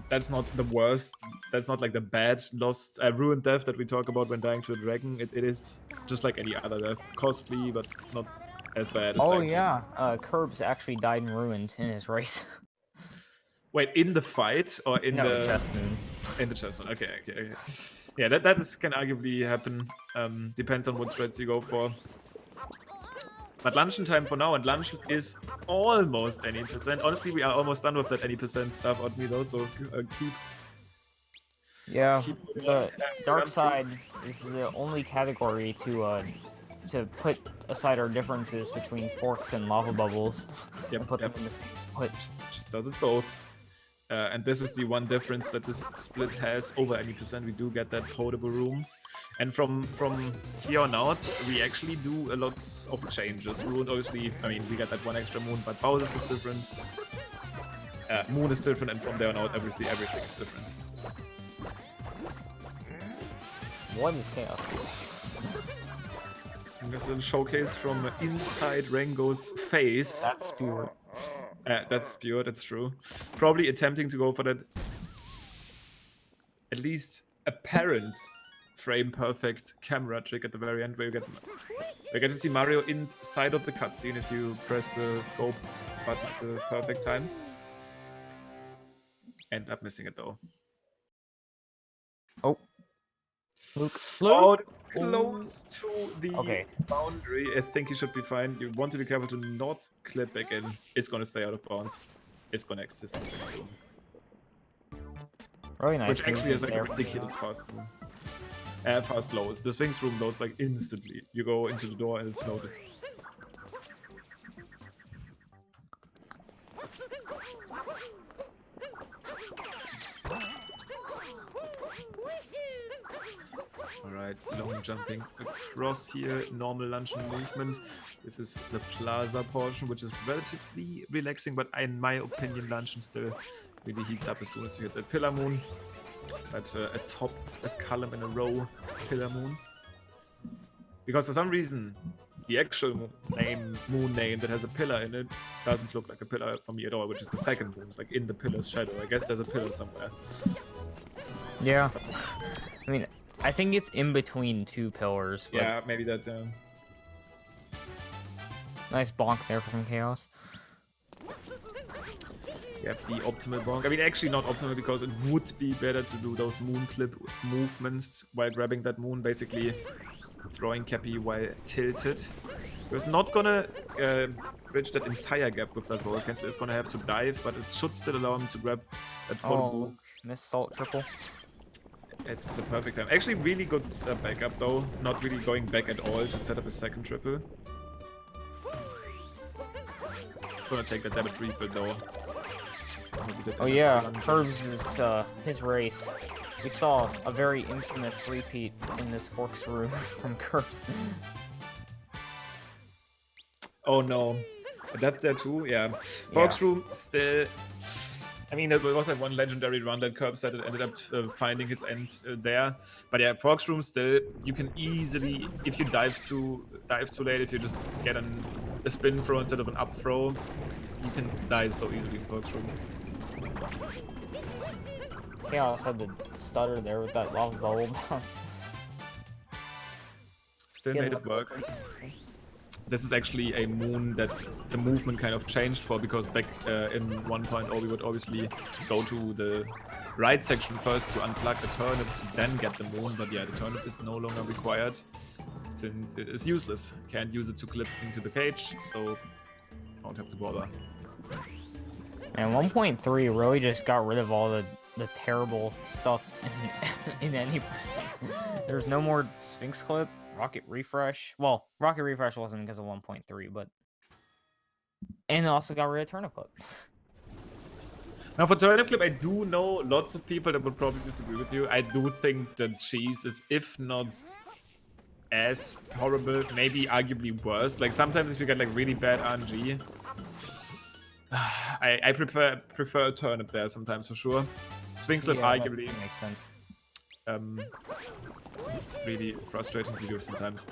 that's not the worst. That's not like the bad lost ruined death that we talk about when dying to a dragon. It is just like any other death, costly but not as bad as oh yeah, Curbs actually died and ruined in his race. Wait, in the fight or in the chest moon? In the chest moon. Okay. Yeah, that can arguably happen. Depends on what strats you go for. But Luncheon time for now, and Luncheon is almost any percent. Honestly, we are almost done with that any percent stuff on me though, so keep. Yeah, the Darkside is the only category to put aside our differences between forks and lava bubbles. Yep, and put them in the same split. Just does it both. And this is the one difference that this split has over any percent. We do get that potable room. And from here on out, we actually do a lot of changes. Ruined, obviously, I mean, we got that one extra moon, but Bowser's is different. Moon is different, and from there on out, everything is different. What is chaos? There's a little showcase from inside Rango's face. That's pure. That's pure, that's true. Probably attempting to go for that at least apparent frame perfect camera trick at the very end where you get to see Mario inside of the cutscene if you press the scope button at the perfect time. End up missing it though. Oh. Luke. Oh, close to the Okay. boundary. I think he should be fine. You want to be careful to not clip back in. It's gonna stay out of bounds. It's gonna exist this Sphinx room. Really nice. Which actually is like a there. ridiculous fast room. Fast loads. The Sphinx room loads like instantly. You go into the door and it's loaded. Alright, long jumping across here, normal luncheon movement. This is the plaza portion, which is relatively relaxing, but in my opinion, luncheon still really heats up as soon as you hit the pillar moon. But atop a column in a row pillar moon. Because for some reason, the actual moon name that has a pillar in it doesn't look like a pillar for me at all, which is the second moon. It's like in the pillar's shadow. I guess there's a pillar somewhere. Yeah. I mean, I think it's in between two pillars. But... yeah, maybe that. Nice bonk there from Chaos. Yep, the optimal bonk. I mean, actually not optimal because it would be better to do those moon clip movements while grabbing that moon, basically throwing Cappy while tilted. He was not gonna bridge that entire gap with that roll cancel. It's gonna have to dive, but it should still allow him to grab that Oh, miss salt triple. At the perfect time. Actually, really good backup though. Not really going back at all to set up a second triple. It's gonna take that damage refill though. Oh yeah, Curbs is his race. We saw a very infamous repeat in this corkscrew from Curbs. Oh no. That's there too? Yeah. Corkscrew still... I mean, there was that one legendary run that Curb said it ended up finding his end there. But yeah, Corkscrew still, you can easily, if you dive too late, if you just get a spin throw instead of an up throw, you can die so easily in Corkscrew. Chaos had to stutter there with that lava bubble bounce. Still made it work. This is actually a moon that the movement kind of changed for, because back in 1.0 we would obviously go to the right section first to unplug the turnip to then get the moon, but yeah, the turnip is no longer required since it is useless. Can't use it to clip into the cage, so don't have to bother. And 1.3 really just got rid of all the terrible stuff in any percent. There's no more Sphinx clip. Rocket refresh. Well, rocket refresh wasn't because of 1.3, but and it also got rid of turnip clip. Now for turnip clip, I do know lots of people that would probably disagree with you. I do think the cheese is, if not as horrible, maybe arguably worse. Like sometimes if you get like really bad RNG, I prefer a turnip there sometimes for sure. Sphinx clip arguably makes sense. Really frustrating to do sometimes.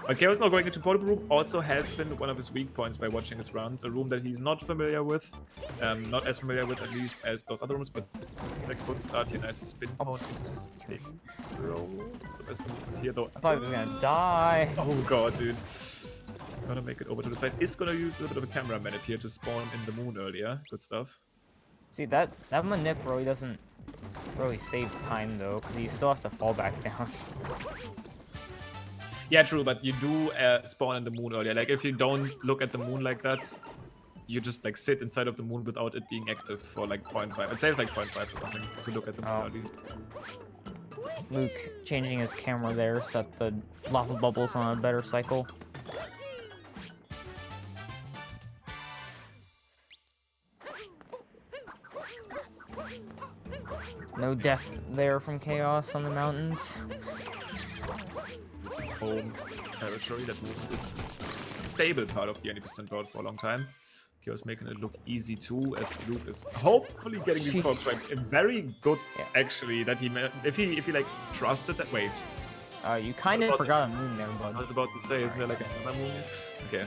But Chaos now going into portable room also has been one of his weak points by watching his runs. A room that he's not familiar with, not as familiar with at least as those other rooms, but like good start here, nicely spin point. Throw the best movement here though. I thought he was gonna die. Oh god, dude. Gonna make it over to the side. Is gonna use a little bit of a camera manip here to spawn in the moon earlier. Good stuff. See, that manip really doesn't really save time though, because you still have to fall back down. Yeah, true, but you do spawn in the moon earlier. Like, if you don't look at the moon like that, you just, like, sit inside of the moon without it being active for, like, 0.5. It saves, like, 0.5 or something to look at the moon early. Luke changing his camera there, set the lava bubbles on a better cycle. No death there from Chaos on the mountains. This is home territory. That move is a stable part of the 90% board for a long time. Chaos making it look easy too, as Luke is hopefully getting these folks right. Very good, actually, that he if he like trusted that. Wait. You kind of forgot a moon there, bud. I was about to say, isn't there like another moon? Okay.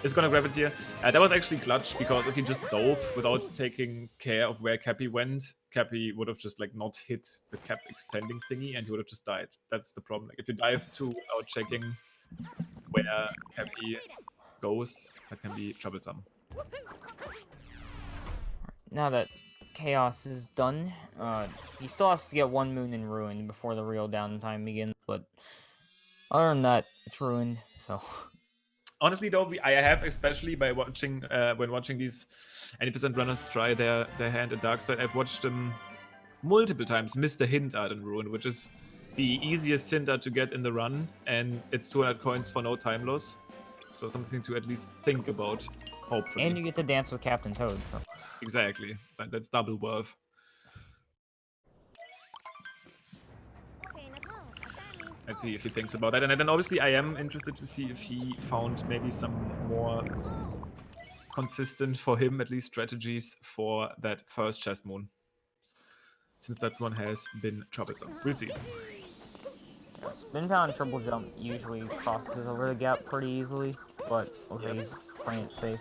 It's gonna grab it here. That was actually clutch, because if he just dove without taking care of where Cappy went, Cappy would have just like not hit the cap extending thingy and he would have just died. That's the problem. Like if you dive too without checking where Cappy goes, that can be troublesome. Now that Chaos is done, he still has to get one moon in Ruin before the real downtime begins, but Other than that, it's ruined. So Honestly, though, I have, especially by watching when watching these 80% runners try their hand at Darkside, I've watched them multiple times miss the hint art in Ruin, which is the easiest hint art to get in the run, and it's 200 coins for no time loss. So something to at least think about, hopefully. and you get to dance with Captain Toad. So. Exactly. So that's double worth. Let's see if he thinks about that. And then obviously I am interested to see if he found maybe some more consistent, for him at least, strategies for that first chest moon. Since that one has been troublesome. We'll see. Spin pound triple jump usually crosses over the gap pretty easily, but okay, he's playing it safe.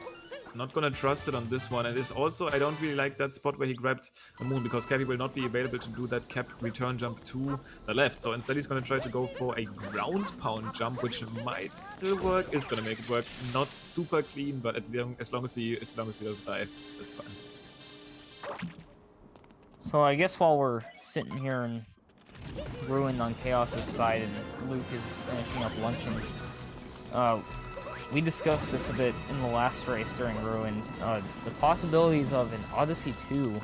Not gonna trust it on this one, and it's also, I don't really like that spot where he grabbed the moon, because Cappy will not be available to do that cap return jump to the left, so instead he's gonna try to go for a ground pound jump, which might still work, is gonna make it work. Not super clean, but as long as he doesn't die, that's fine. So I guess while we're sitting here and Ruin on Chaos's side and Luke is finishing up luncheon, we discussed this a bit in the last race during Ruined. The possibilities of an Odyssey 2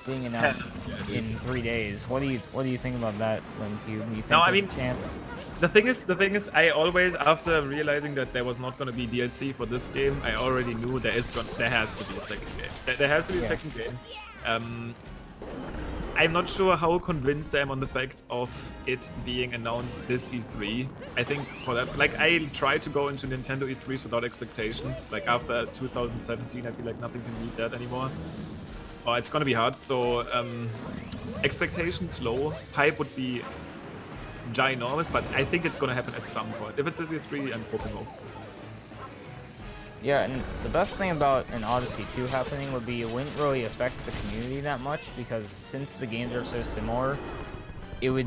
being announced in 3 days. What do you think about that, LinkCube? Do you think there's a chance? The thing is, I always, after realizing that there was not going to be DLC for this game, I already knew there has to be a second game. There has to be a second game. I'm not sure how convinced I am on the fact of it being announced this E3. I think for that, like, I try to go into Nintendo E3s without expectations. Like, after 2017, I feel like nothing can beat that anymore. Oh, it's gonna be hard, so expectations low. Hype would be ginormous, but I think it's gonna happen at some point. If it's this E3, I'm hoping hope. Yeah, and the best thing about an Odyssey 2 happening would be it wouldn't really affect the community that much, because since the games are so similar, it would,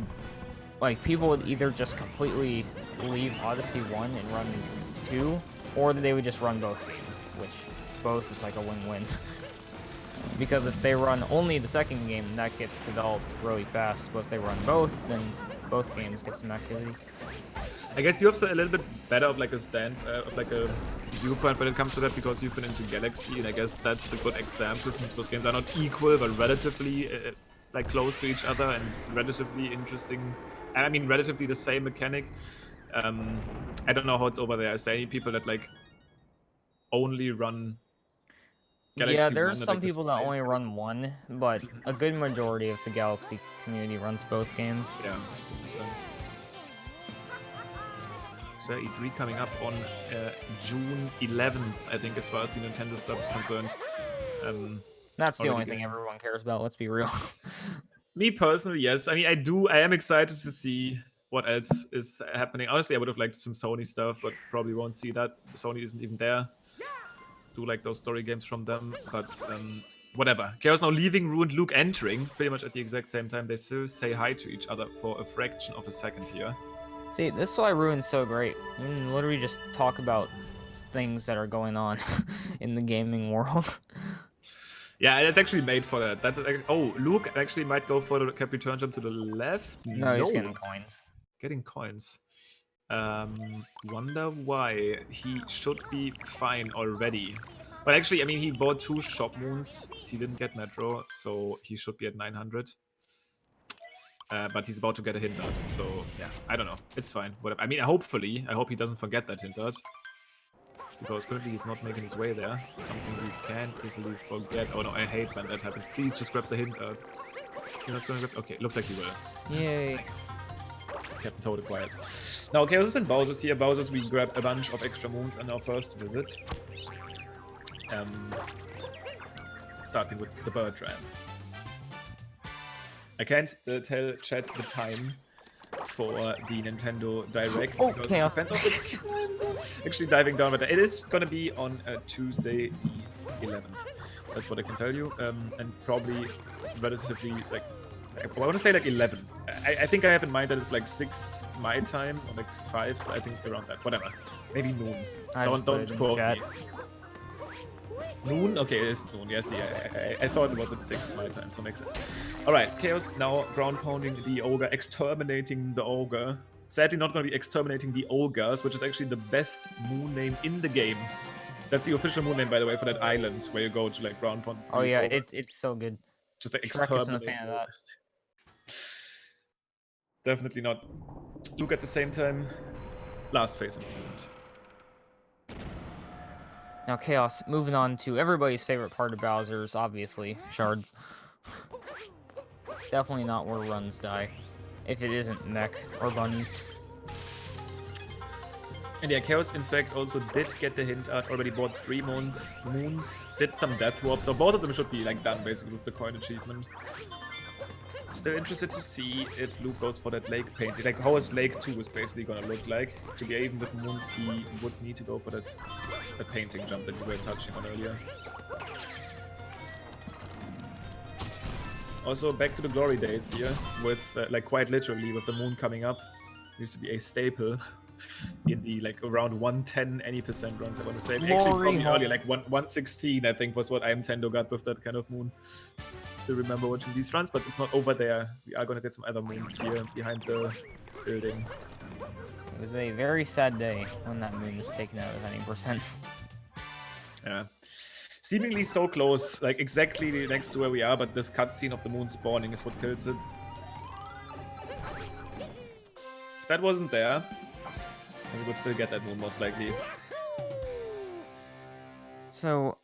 like, people would either just completely leave Odyssey 1 and run 2, or they would just run both games, which both is like a win-win. Because if they run only the second game, that gets developed really fast, but if they run both, then both games get some activity. I guess you have a little bit better of like a stand, of like a viewpoint when it comes to that, because you've been into Galaxy, and I guess that's a good example, since those games are not equal, but relatively like close to each other and relatively interesting. I mean, relatively the same mechanic. I don't know how it's over there. Is there any people that like only run Galaxy? Yeah, there's some people that only run one, but a good majority of the Galaxy community runs both games. Yeah, makes sense. So E3 coming up on June 11th, I think, as far as the Nintendo stuff is concerned. That's the only thing everyone cares about, let's be real. Me personally, yes. I mean, I am excited to see what else is happening. Honestly, I would have liked some Sony stuff, but probably won't see that. Sony isn't even there. Do like those story games from them, but whatever. Chaos now leaving, Ruined Luke entering, pretty much at the exact same time. They still say hi to each other for a fraction of a second here. See, this is why Ruin's so great. You can literally just talk about things that are going on in the gaming world. Yeah, it's actually made for that. That's oh, Luke actually might go for the cap return jump to the left. No, he's getting coins. Getting coins. Wonder why. He should be fine already. But actually, I mean, he bought 2 shop moons. He didn't get Metro, so he should be at 900. But he's about to get a hint art, so yeah, I don't know. It's fine. Whatever. I mean, hopefully, I hope he doesn't forget that hint art, because currently he's not making his way there. It's something we can easily forget. Oh no, I hate when that happens. Please just grab the hint art. Is he not gonna grab? Okay, looks like he will. Yay. Captain Toad acquired. Now, Chaos and Bowser's here. Bowser's, we grabbed a bunch of extra moons on our first visit. Starting with the bird ramp. I can't tell chat the time for the Nintendo Direct. Oh, Chaos. Actually diving down, but it is gonna be on Tuesday the 11th. That's what I can tell you. And probably relatively, like, I want to say like 11. I think I have in mind that it's like 6 my time, or like 5, so I think around that. Whatever. Maybe noon. Don't quote me. Noon? Okay, it is noon. Yes, yeah, I thought it was at 6 my time, so makes sense. Alright, Chaos now ground pounding the ogre, exterminating the ogre. Sadly, not going to be exterminating the ogres, which is actually the best moon name in the game. That's the official moon name, by the way, for that island where you go to like round pond. Oh yeah, it's so good. Just like Shrek isn't a exterminate fan of that. Definitely not. Luke at the same time. Last phase improvement. Now Chaos, moving on to everybody's favorite part of Bowser's, obviously, shards. Definitely not where runs die. If it isn't mech or bunnies. And yeah, Chaos in fact also did get the hint out, already bought 3 moons, did some death warp, so both of them should be like done basically with the coin achievement. Still interested to see if Luke goes for that lake painting, like how his lake 2 is basically gonna look like. To be even with moons, he would need to go for that painting jump that we were touching on earlier. Also back to the glory days here, with like quite literally with the moon coming up. Used to be a staple in the like around 110 any % runs, I want to say. Actually probably earlier, like 116 I think was what Nintendo got with that kind of moon. Still remember watching these runs, but it's not over there. We are gonna get some other moons here behind the building. It was a very sad day when that moon was taken out of any %. Yeah. Seemingly so close, like exactly next to where we are, but this cutscene of the moon spawning is what kills it. If that wasn't there, we would still get that moon most likely. So,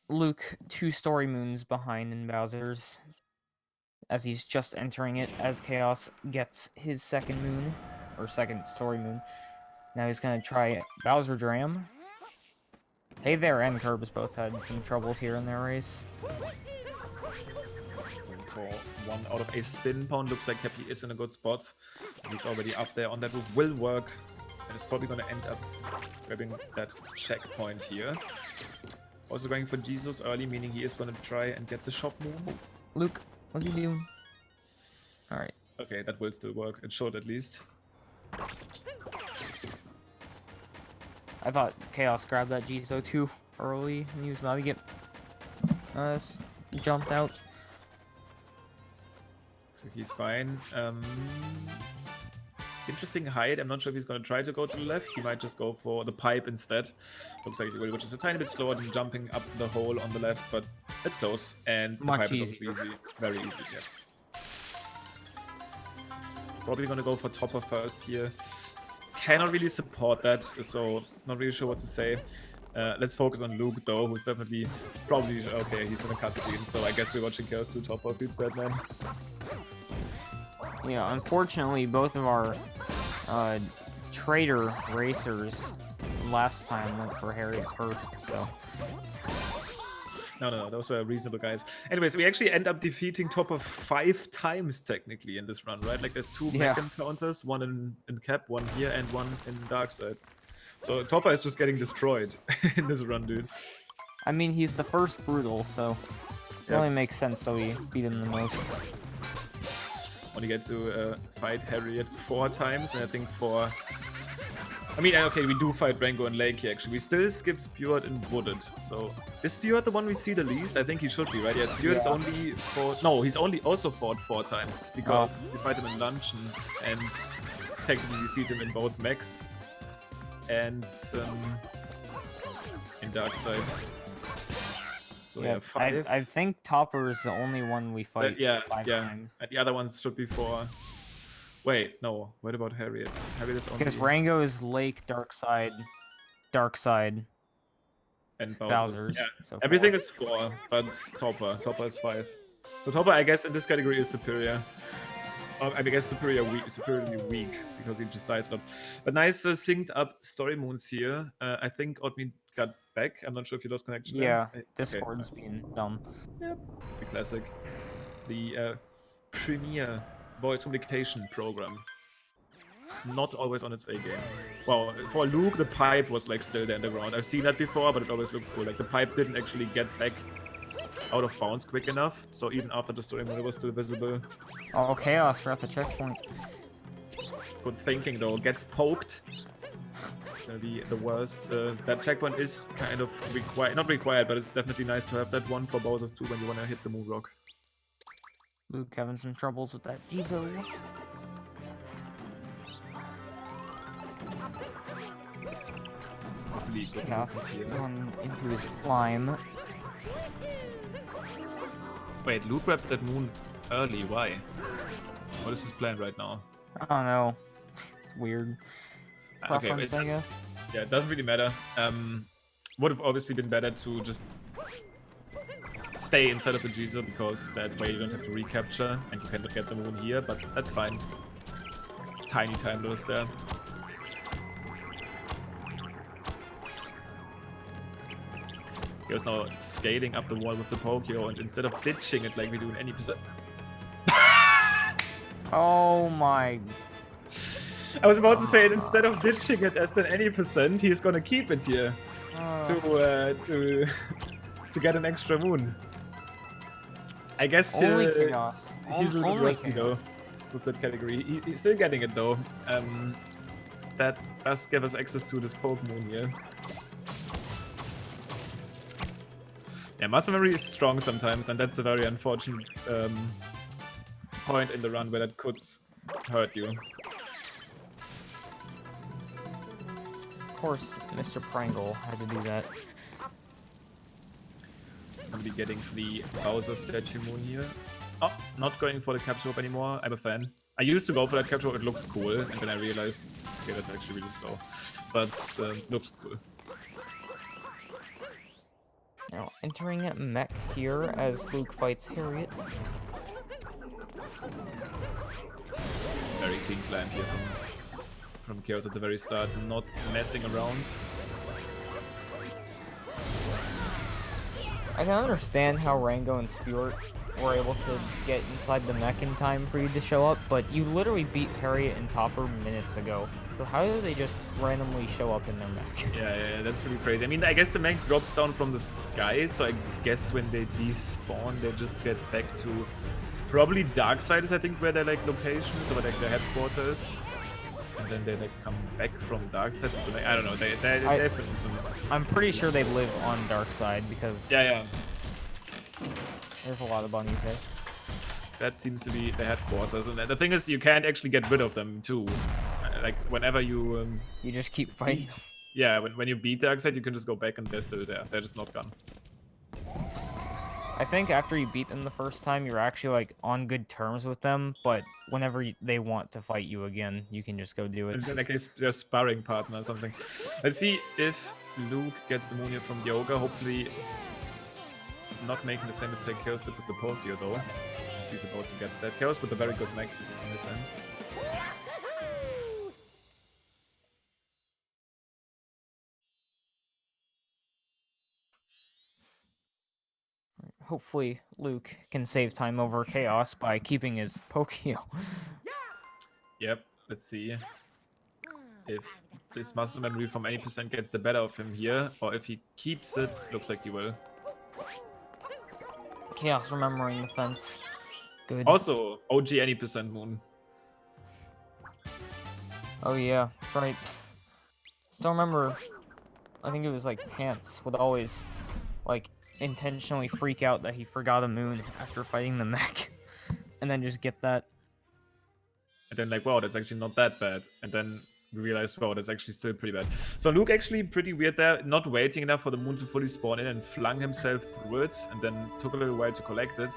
Luke 2 story moons behind in Bowser's, as he's just entering it, as Chaos gets his second moon, or second story moon. Now he's gonna try Bowser Dram. Hey there, and Curbs both had some troubles here in their race. For 1 out of a spin pound, looks like Happy is in a good spot. He's already up there on that roof, will work. And it's probably gonna end up grabbing that checkpoint here. Also going for Jesus early, meaning he is gonna try and get the shop moon. Luke, what are you doing? Alright. Okay, that will still work. It should at least. I thought Chaos grabbed that GSO too early and he was about to get jumped out. So he's fine. Interesting height. I'm not sure if he's going to try to go to the left. He might just go for the pipe instead. Looks like he will, which is a tiny bit slower than jumping up the hole on the left, but it's close. And the pipe is obviously easy. Very easy, yeah. Probably going to go for topper first here. Cannot really support that, so not really sure what to say. Let's focus on Luke though, who's definitely probably okay. He's in a cutscene, so I guess we're watching Chaos 2 topper. Feels bad, man. Yeah, unfortunately, both of our traitor racers last time went for Harriet first, so. No, those were reasonable guys. Anyways, we actually end up defeating Topper 5 times technically in this run, right? Like there's 2 mech encounters, one in Cap, one here, and one in Darkside. So Topper is just getting destroyed in this run, dude. I mean, he's the first brutal, so it only makes sense that we beat him the most. Only get to fight Harriet 4 times, and I think for... I mean, okay, we do fight Rango and Lake here, actually. We still skip Spewart and Wooded. So, is Spewart the one we see the least? I think he should be, right? Yeah, Spewart's only fought... No, he's only also fought 4 times, because we fight him in Luncheon, and technically defeat him in both mechs, and in Darkside. So yeah, 5. I think Topper is the only one we fight 5 times. And the other ones should be 4. Wait, no. What about Harriet? Harriet is only... Because Rango is Lake, Darkside, and Bowser's. Yeah, so everything is 4, but Topper is 5. So Topper, I guess, in this category is superior. I guess superiorly weak, because he just dies a lot. But nice synced up story moons here. I think Otmi got back. I'm not sure if you lost connection. Yeah, there. Discord's being dumb. Yep, the classic. The premier voice communication program. Not always on its A game. Well, for Luke, the pipe was like still there in the ground. I've seen that before, but it always looks cool. Like the pipe didn't actually get back out of bounds quick enough, so even after the story mode, it was still visible. Oh, Chaos, we're at the checkpoint. Good thinking though. Gets poked. The worst. That checkpoint is kind of not required, but it's definitely nice to have that one for Bowser's 2 when you want to hit the move rock. Luke having some troubles with that Jizo. Hopefully good Chaos movement here. going into his climb. Wait, Luke grabbed that moon early. Why? What is his plan right now? I don't know. It's weird. Okay, Preference, I guess. yeah, it doesn't really matter. Would have obviously been better to just stay inside of the GSA because that way you don't have to recapture and you can get the moon here, but that's fine. Tiny time loss there. He was now scaling up the wall with the Pokio, and instead of ditching it like we do in any percent. Oh my. I was about to say, instead of ditching it as an any percent, he's gonna keep it here to get an extra moon. I guess Only chaos. he's a little Only rusty though with that category. He's still getting it though. That does give us access to this poke moon here. Yeah, muscle memory is strong sometimes, and that's a very unfortunate point in the run where that could hurt you. Of course, Mr. Pringle had to do that. He's going to be getting the Bowser statue moon here. Oh, not going for the capture rope anymore. I'm a fan. I used to go for that capture rope, it looks cool, and then I realized, okay, that's actually really slow. But looks cool. Now, entering mech here as Luke fights Harriet. Very clean climb here from Chaos at the very start, not messing around. I can understand how Rango and Spirit were able to get inside the mech in time for you to show up, but you literally beat Harriet and Topper minutes ago. So how do they just randomly show up in their mech? Yeah, that's pretty crazy. I mean, I guess the mech drops down from the sky, so I guess when they despawn, they just get back to probably Darkside is, I think, where their like locations, or like their headquarters. And then they like come back from Darkside. Like, I don't know. They've been some... I'm pretty sure they live on Darkside because yeah, there's a lot of bunnies there. That seems to be the headquarters, and the thing is, you can't actually get rid of them too. Like whenever you you just keep fighting. Yeah, when you beat Darkside, you can just go back and they're still there. They're just not gone. I think after you beat them the first time, you're actually like on good terms with them, but whenever they want to fight you again, you can just go do it. It's like their sparring partner or something. Let's see if Luke gets the moon here from Yoga. Hopefully not making the same mistake Chaos did with the Pokio though. He's about to get that. Chaos with a very good mech in this end. Hopefully, Luke can save time over Chaos by keeping his Pokio. Yep, let's see if this muscle memory from any percent gets the better of him here, or if he keeps it. Looks like he will. Chaos remembering the fence. Good. Also, OG any percent moon. Oh yeah, right. Still remember, I think it was like Pants would always like intentionally freak out that he forgot a moon after fighting the mech, and then just get that. And then like, wow, that's actually not that bad. And then we realized, wow, that's actually still pretty bad. So Luke actually pretty weird there, not waiting enough for the moon to fully spawn in and flung himself through it, and then took a little while to collect it.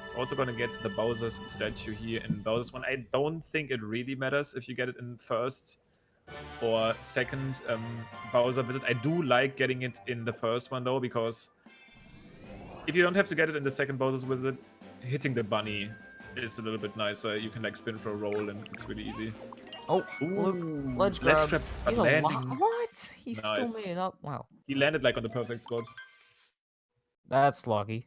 He's also gonna get the Bowser's statue here in Bowser's one. I don't think it really matters if you get it in first or second Bowser visit. I do like getting it in the first one though, because if you don't have to get it in the second Bowser's visit, hitting the bunny is a little bit nicer. You can like spin for a roll and it's really easy. Oh, Luke, ledge grab. But landing. What? He Nice. still made it up. Wow. He landed like on the perfect spot. That's lucky.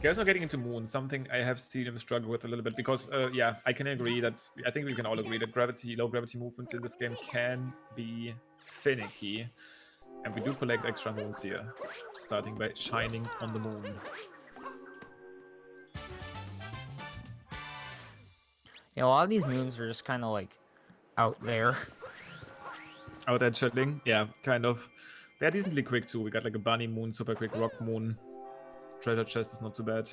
Chaos not getting into Moon, something I have seen him struggle with a little bit, because yeah, I can agree that, I think we can all agree that low gravity movements in this game can be finicky. And we do collect extra moons here, starting by shining on the moon. Yeah, a lot of these moons are just kind of like out there. Out there chilling? Yeah, kind of. They're decently quick too. We got like a bunny moon, super quick rock moon. Treasure chest is not too bad.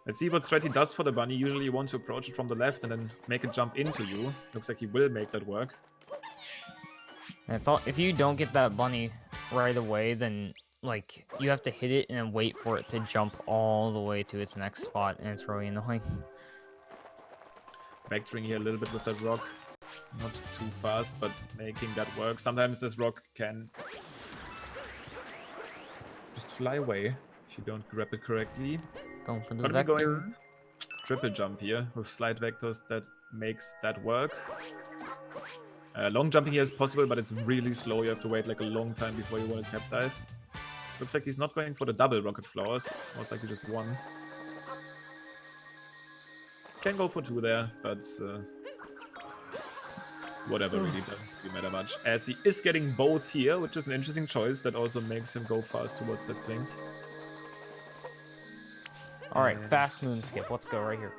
Let's see what strat he does for the bunny. Usually you want to approach it from the left and then make it jump into you. Looks like he will make that work. And it's all, if you don't get that bunny right away, then like you have to hit it and then wait for it to jump all the way to its next spot, and it's really annoying. Vectoring here a little bit with that rock. Not too fast, but making that work. Sometimes this rock can just fly away if you don't grab it correctly. Going for the But vector. we're going triple jump here with slide vectors that makes that work. Long jumping here is possible, but it's really slow. You have to wait like a long time before you want to cap dive. Looks like he's not going for the double rocket flowers. Most likely just one. Can go for two there, but whatever really doesn't really matter much. As he is getting both here, which is an interesting choice that also makes him go fast towards that Sphinx. Alright, fast moon skip. Let's go right here.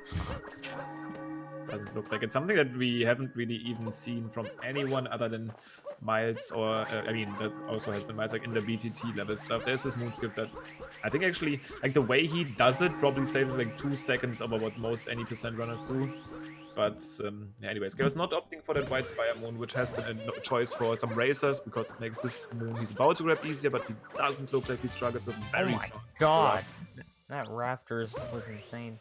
Doesn't look like it's something that we haven't really even seen from anyone other than Miles, or I mean that also has been Miles, like in the BTT level stuff. There's this moon skip that I think actually, like the way he does it probably saves like 2 seconds over what most any percent runners do. But anyways, Chaos not opting for that White Spire moon, which has been a choice for some racers because it makes this moon he's about to grab easier, but he doesn't look like he struggles with very fast. Oh my god! That Rafters was insane.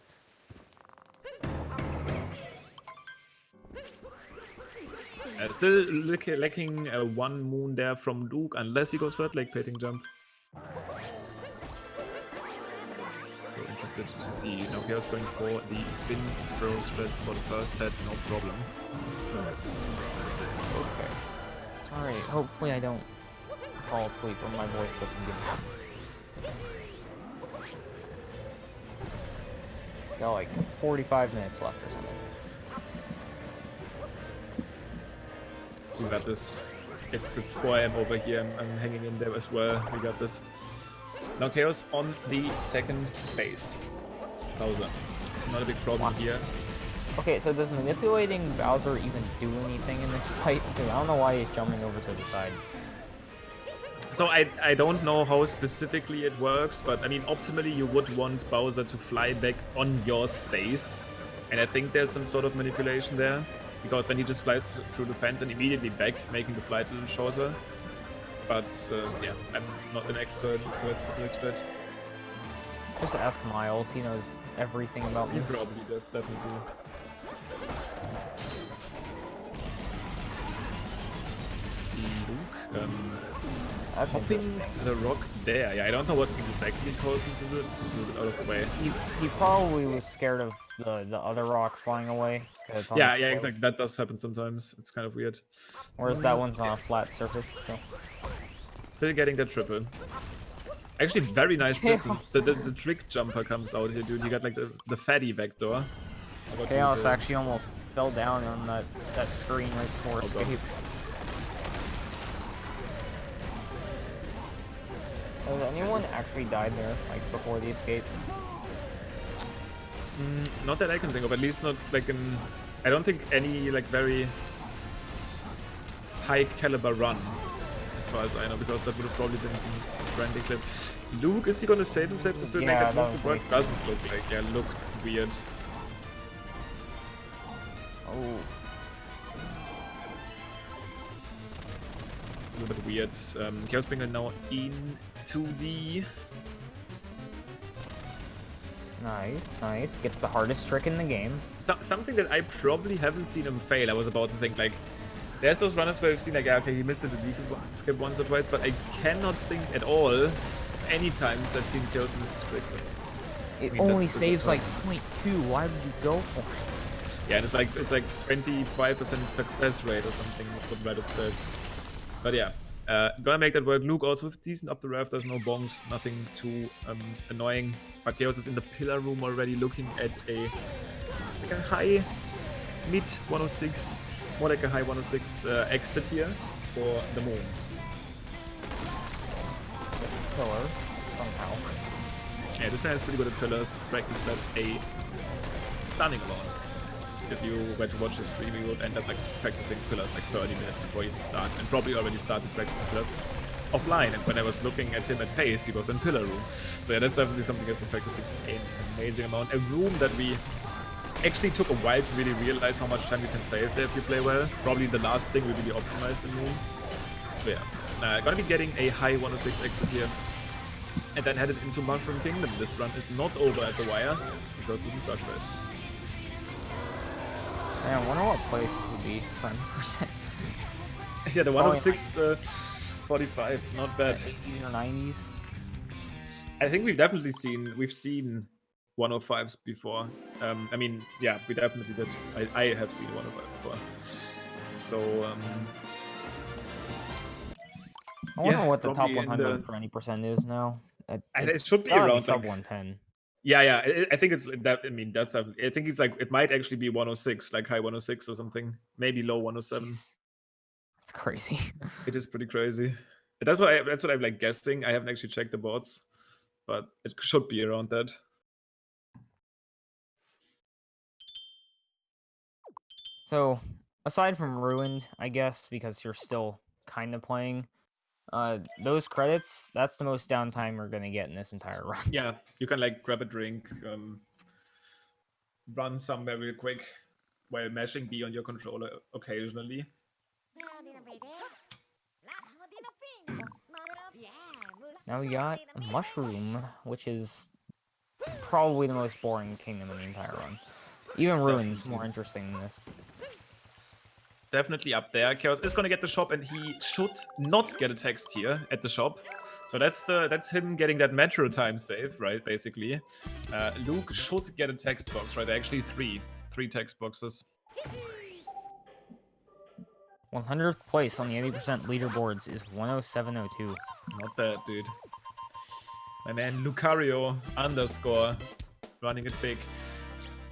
Still lacking one moon there from Luke, unless he goes for that leg painting jump. So interested to see. Now Chaos going for the spin throw strats for the first head, no problem. Okay. Alright, hopefully I don't fall asleep or my voice doesn't give up. Got like 45 minutes left or something. We got this. It's 4 AM over here. I'm hanging in there as well. We got this. Now Chaos on the second base. Bowser. Not a big problem here. Okay, so does manipulating Bowser even do anything in this fight? Because I don't know why he's jumping over to the side. So I don't know how specifically it works, but I mean optimally you would want Bowser to fly back on your space. And I think there's some sort of manipulation there. Because then he just flies through the fence and immediately back, making the flight a little shorter. But yeah, I'm not an expert for that specific strat. Just ask Miles, he knows everything about He this. probably does, definitely. Luke, hopping the rock there. Yeah, I don't know what exactly caused him to do it. It's just a little bit out of the way. He probably was scared of the other rock flying away. Yeah, exactly. That does happen sometimes. It's kind of weird. Whereas that one's on a flat surface, so. Still getting that triple. Actually, very nice distance. The trick jumper comes out here, dude. You got like the fatty vector. Chaos actually almost fell down on that screen right before escape. Has anyone actually died there, like before the escape? Not that I can think of, at least not like in... I don't think any like very high caliber run, as far as I know, because that would have probably been some branding clip. Luke, is he gonna save himself to still make that move work? Doesn't look like, yeah, looked weird. Oh. A little bit weird. Chaospringle now in 2D. Nice. Gets the hardest trick in the game. Something that I probably haven't seen him fail. I was about to think like, there's those runners where I've seen like, yeah, okay, he missed it a skip once or twice, but I cannot think at all any times I've seen Chaos miss this trick. It only saves like 0.2. Why would you go for it? Yeah, and it's like 25% success rate or something. That's what Reddit said. But yeah, gonna make that work. Luke also decent up the rafters, no bonks, nothing too annoying. But Chaos is in the pillar room already, looking at a high mid 106, more like a high 106 exit here for the moon. Pillar somehow. Yeah, this man is pretty good at pillars. Practiced that a stunning amount. If you were to watch his stream, you would end up like practicing pillars like 30 minutes before you start, and probably already started practicing pillars. offline, and when I was looking at him at pace, he was in pillar room. So yeah, that's definitely something I've been practicing an amazing amount. A room that we actually took a while to really realize how much time you can save there if you play well. Probably the last thing we really optimized in room. So yeah, gonna be getting a high 106 exit here. And then headed into Mushroom Kingdom. This run is not over at the wire, because this is Darkside. I wonder what place this would be, 100%. Yeah, the 106, 45, not bad. 80s or 90s? I think we've seen 105s before. I mean, yeah, we definitely did. I have seen 105 before. So, I wonder yeah, what the top probably 100 for any percent is now. It should be gotta around sub like 110. Yeah, I think it's that. I mean, that's. I think it's like it might actually be 106, like high 106 or something. Maybe low 107. Jeez. That's crazy. It is pretty crazy. That's what I'm like guessing. I haven't actually checked the boards, but it should be around that. So, aside from Ruined, I guess, because you're still kind of playing, those credits, that's the most downtime we're going to get in this entire run. Yeah, you can like grab a drink, run somewhere real quick while mashing B on your controller occasionally. Now we got Mushroom, which is probably the most boring kingdom in the entire run. Even Ruin's more interesting than this. Definitely up there. Chaos is gonna get the shop, and he should not get a text here at the shop. So that's him getting that metro time save, right? Basically, Luke should get a text box, right? Actually, three text boxes. 100th place on the 80% leaderboards is 107.02. Not bad, dude. My man Lucario _ running it big.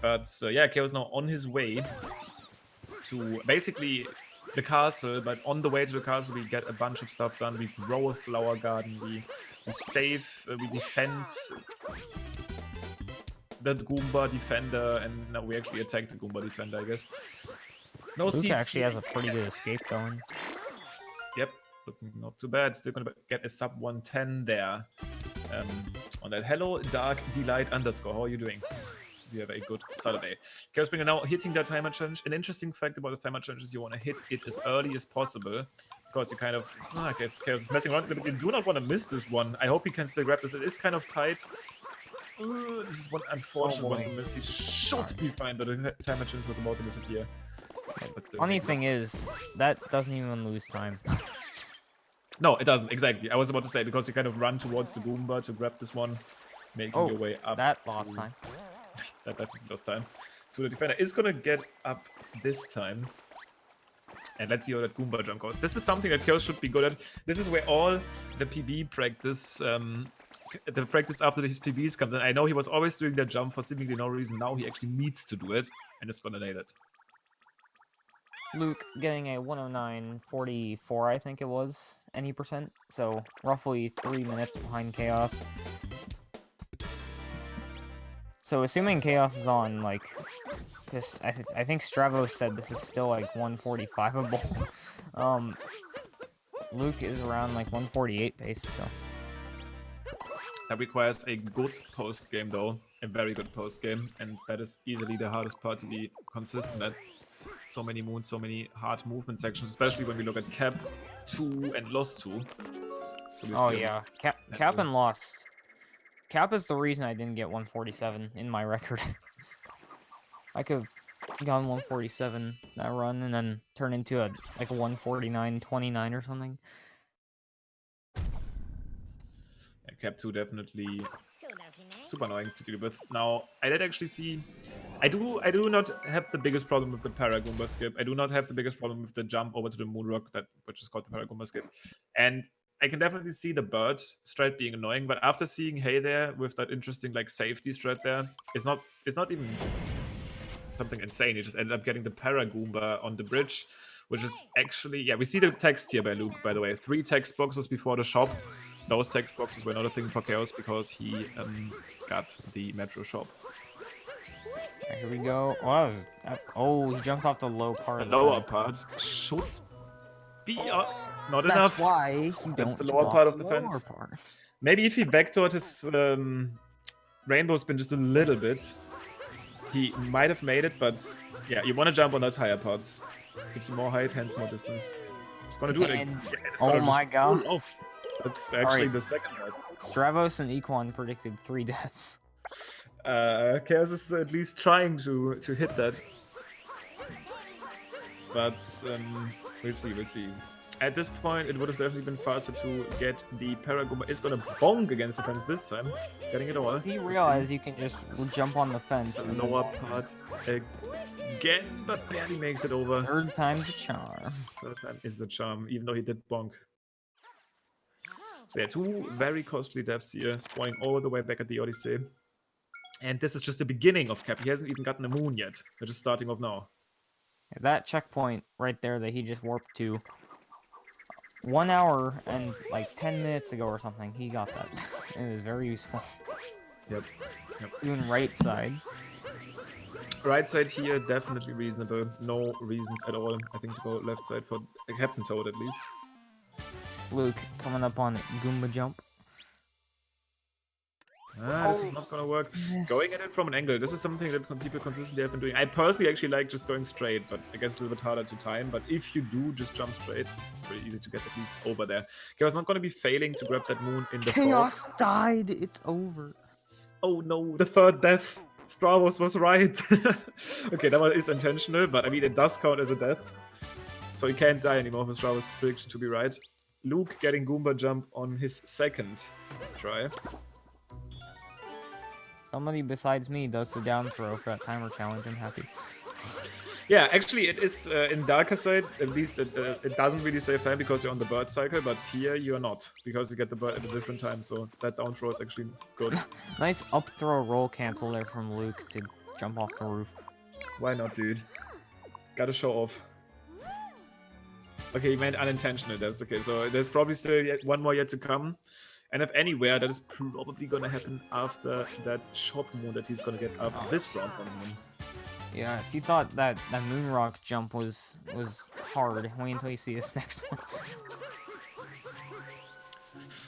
But yeah, Chaos now on his way to basically the castle, but on the way to the castle we get a bunch of stuff done. We grow a flower garden, we save, we defend the Goomba defender, and now we actually attack the Goomba defender, I guess. No Luke seeds actually has a pretty good escape going. Yep, looking not too bad. Still gonna get a sub 110 there. On that. Hello, Dark Delight _ How are you doing? We have a good Saturday. Chaospringle now hitting that timer challenge. An interesting fact about this timer challenge is you want to hit it as early as possible, because you kind of, I guess Chaos is messing around, but you do not want to miss this one. I hope he can still grab this. It is kind of tight. This is one unfortunate one to miss. He should be fine, but the timer challenge was about to disappear. Funny thing is, that doesn't even lose time. No, it doesn't. Exactly. I was about to say, because you kind of run towards the Goomba to grab this one, making your way up. That lost time. That definitely lost time. So the defender is gonna get up this time. And let's see how that Goomba jump goes. This is something that Chaos should be good at. This is where all the PB practice, the practice after his PBs comes in. I know he was always doing that jump for seemingly no reason. Now he actually needs to do it, and it's gonna nail it. Luke getting a 109.44, I think it was, any percent. So roughly 3 minutes behind Chaos. So assuming Chaos is on, like, this, I think Stravo said this is still like 145able. Luke is around like 148 pace, so. That requires a good post game though, a very good post game, and that is easily the hardest part to be consistent at. So many moons, so many hard movement sections, especially when we look at Cap 2 and Lost 2. So oh yeah, Cap and Lost. Cap is the reason I didn't get 147 in my record. I could have gone 147 that run and then turn into a 149.29 or something. Yeah, Cap 2 definitely super annoying to deal with. Now, I did actually see. I do not have the biggest problem with the Paragoomba skip. I do not have the biggest problem with the jump over to the Moonrock, which is called the Paragoomba skip. And I can definitely see the bird strat being annoying, but after seeing Hay there with that interesting like safety strat there, it's not even something insane. You just ended up getting the Paragoomba on the bridge, which is actually, yeah, we see the text here by Luke, by the way. 3 text boxes before the shop. Those text boxes were not a thing for Chaos because he got the Metro shop. Here we go. Oh, he jumped off the low part. The lower part should be Not That's enough. why you That's don't the lower drop part of the the lower fence. part. Maybe if he vectored his rainbow spin just a little bit, he might have made it, but yeah, you want to jump on those higher parts. Gives you more height, hence more distance. It's gonna do it again. It's Oh gonna my just god. pull off. That's actually Alright. the second death. Stravos and Equan predicted 3 deaths. Chaos is at least trying to hit that. But we'll see. At this point, it would have definitely been faster to get the Paragoma. It's gonna bonk against the fence this time, getting it all. You realize you can just jump on the fence. The and lower part again, but barely makes it over. Third time's the charm. Third time is the charm, even though he did bonk. So yeah, 2 very costly deaths here, spawning all the way back at the Odyssey. And this is just the beginning of Cap. He hasn't even gotten a moon yet. We're just starting off now. That checkpoint right there that he just warped to, 1 hour and like 10 minutes ago or something, he got that. It was very useful. Yep. Doing right side. Right side here, definitely reasonable. No reason at all, I think, to go left side for Captain Toad at least. Luke coming up on Goomba jump. This is not gonna work. Going at it from an angle, this is something that people consistently have been doing. I personally actually like just going straight, but I guess it's a little bit harder to time. But if you do just jump straight, it's pretty easy to get at least over there. Chaos not gonna be failing to grab that moon in the Chaos fog. died. It's over. Oh no, the third death. Stravos was right. Okay, that one is intentional, but I mean it does count as a death. So he can't die anymore for Stravos' prediction to be right. Luke getting Goomba jump on his second try. Somebody besides me does the down throw for that timer challenge. I'm happy. Yeah, actually, it is in Darkside. At least it doesn't really save time because you're on the bird cycle, but here you are not because you get the bird at a different time. So that down throw is actually good. Nice up throw roll cancel there from Luke to jump off the roof. Why not, dude? Gotta show off. Okay, you meant unintentional. That's okay. So there's probably still one more yet to come. And if anywhere, that is probably gonna happen after that shop moon that he's gonna get after this ground moon. Yeah, if you thought that moonrock jump was hard, wait until you see this next one.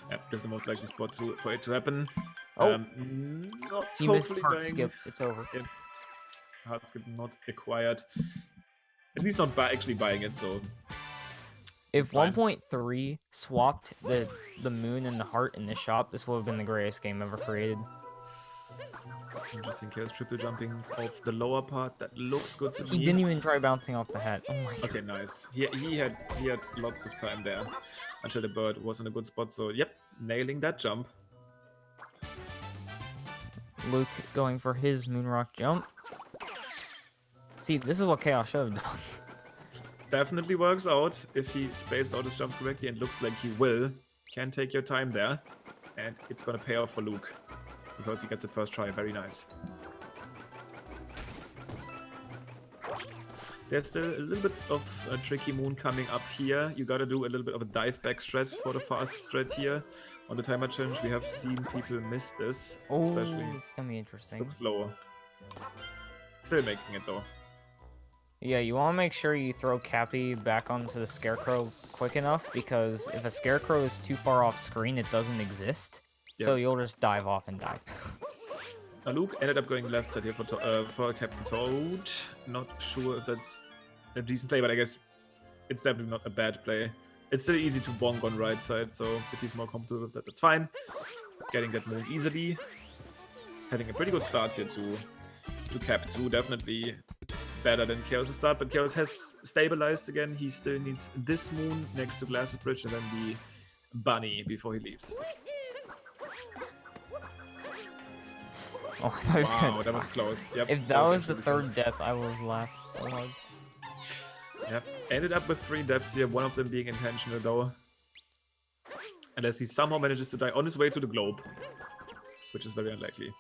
Yep, this is the most likely spot for it to happen. Oh, not he missed heart skip. It's over. Yeah. Hard skip not acquired. At least not actually buying it, so... If 1.3 swapped the moon and the heart in the shop, this would have been the greatest game ever created. Interesting. Chaos triple jumping off the lower part. That looks good to me. He didn't even try bouncing off the hat. Oh my god. Okay, nice. He had lots of time there until the bird was in a good spot. So yep, nailing that jump. Luke going for his moonrock jump. See, this is what Chaos should have done. Definitely works out if he spaced out his jumps correctly, and looks like he will. Can take your time there, and it's gonna pay off for Luke because he gets it first try. Very nice. There's still a little bit of a tricky moon coming up here. You gotta do a little bit of a dive back strat for the fast strat here. On the timer challenge, we have seen people miss this, especially. It's gonna be interesting. Looks lower. Still making it though. Yeah, you want to make sure you throw Cappy back onto the Scarecrow quick enough, because if a Scarecrow is too far off screen, it doesn't exist. Yep. So you'll just dive off and die. Luke ended up going left side here for Captain Toad. Not sure if that's a decent play, but I guess it's definitely not a bad play. It's still easy to bonk on right side, so if he's more comfortable with that, that's fine. Getting that move easily. Having a pretty good start here to Cap 2, definitely better than Chaos' start, but Chaos has stabilized again. He still needs this moon next to Glass's Bridge and then the bunny before he leaves. Oh, I thought wow, that was close. Yep, if that was the third death, I would have laughed so hard. Yep, ended up with 3 deaths here, one of them being intentional though. Unless he somehow manages to die on his way to the globe, which is very unlikely.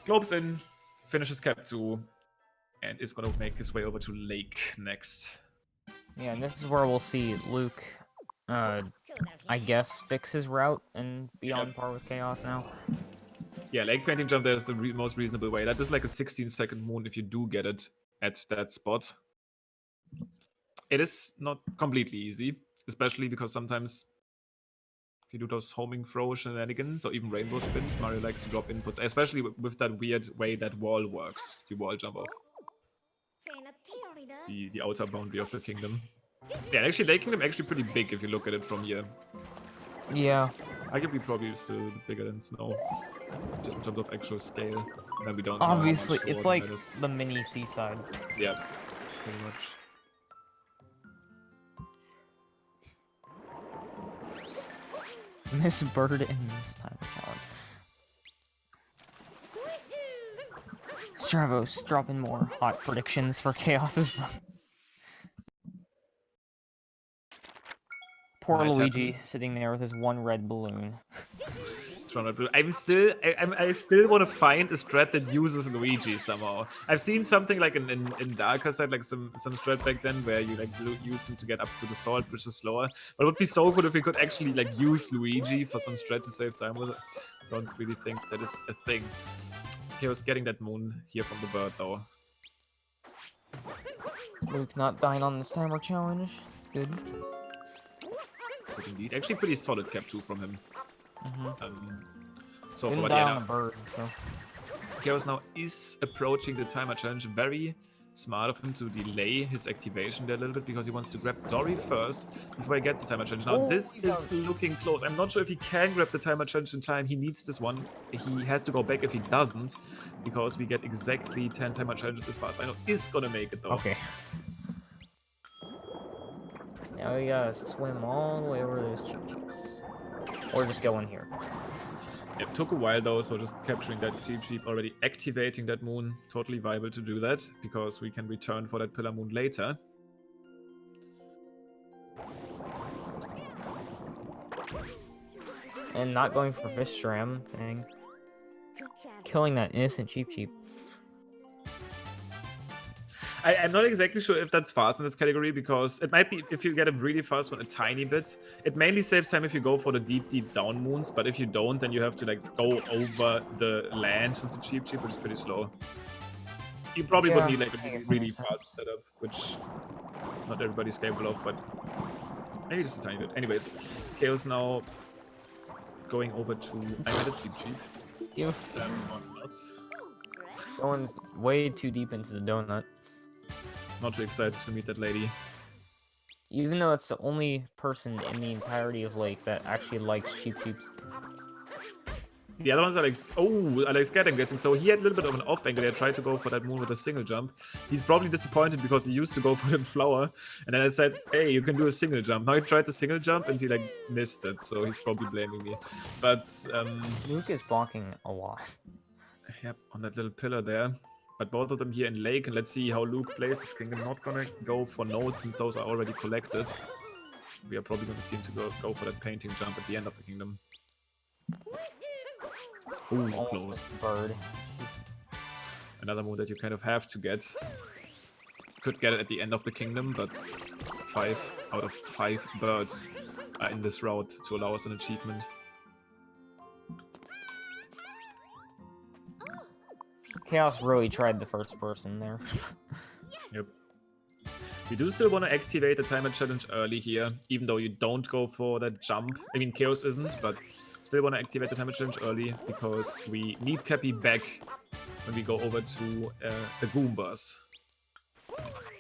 Globe's in, finishes Cap 2, and is gonna make his way over to Lake next. Yeah, and this is where we'll see Luke, I guess, fix his route and be on par with Chaos now. Yeah, Lake Painting Jump there is the most reasonable way. That is like a 16-second moon if you do get it at that spot. it is not completely easy, especially because sometimes if you do those homing throw shenanigans or even rainbow spins, Mario likes to drop inputs, especially with that weird way that wall works, the wall jump off. See the outer boundary of the kingdom. Yeah, actually, Lake Kingdom actually pretty big if you look at it from here. Yeah. Arguably probably still bigger than Snow, just in terms of actual scale. And we don't Obviously, know how much it's like that is. the mini Seaside. Yeah, pretty much. Miss Bird and Miss Time Challenge. Stravos dropping more hot predictions for Chaos's run. Poor Might Luigi happen. sitting there with his one red balloon. I still want to find a strat that uses Luigi somehow. I've seen something like in Darkside, like some strat back then where you like use him to get up to the salt, which is slower. But it would be so good if we could actually like use Luigi for some strat to save time with it. Don't really think that is a thing. Chaos getting that moon here from the bird though. Luke not dying on this timer challenge. It's good. Good indeed. Actually pretty solid cap 2 from him. So Didn't for die what on the bird, so. Chaos now is approaching the timer challenge. Very smart of him to delay his activation there a little bit because he wants to grab Dory first before he gets the timer challenge. Now this is looking close. I'm not sure if he can grab the timer challenge in time. He needs this one. He has to go back if he doesn't because we get exactly 10 timer challenges as far as I know. Is gonna make it though. Okay. Now we gotta swim all the way over those cheap cheeps. Or just go in here. It took a while though, so just capturing that cheap already activating that moon, totally viable to do that, because we can return for that pillar moon later. And not going for Vistram thing. Killing that innocent cheap. I'm not exactly sure if that's fast in this category, because it might be, if you get a really fast one, a tiny bit. It mainly saves time if you go for the deep down moons, but if you don't, then you have to like go over the land with the cheap, which is pretty slow. You probably would need like a really fast setup, which not everybody's capable of, but maybe just a tiny bit. Anyways, Chaos now going over to I made a cheap. You. Going way too deep into the donut. Not too excited to meet that lady. Even though it's the only person in the entirety of Lake that actually likes cheeps. The other ones are like, oh, I like Scat, I'm guessing. So he had a little bit of an off angle there, tried to go for that moon with a single jump. He's probably disappointed because he used to go for the flower. And then I said, hey, you can do a single jump. Now he tried the single jump and he like missed it. So he's probably blaming me. But Luke is blocking a lot. Yep, on that little pillar there. But both of them here in Lake, and let's see how Luke plays this kingdom. Not gonna go for nodes since those are already collected. We are probably gonna see him to go for that painting jump at the end of the kingdom. Ooh, close. Bird. Another move that you kind of have to get. Could get it at the end of the kingdom, but 5 out of 5 birds are in this route to allow us an achievement. Chaos really tried the first person there. Yep. We do still want to activate the timer challenge early here, even though you don't go for that jump. I mean, Chaos isn't, but still want to activate the timer challenge early because we need Cappy back when we go over to the Goombas.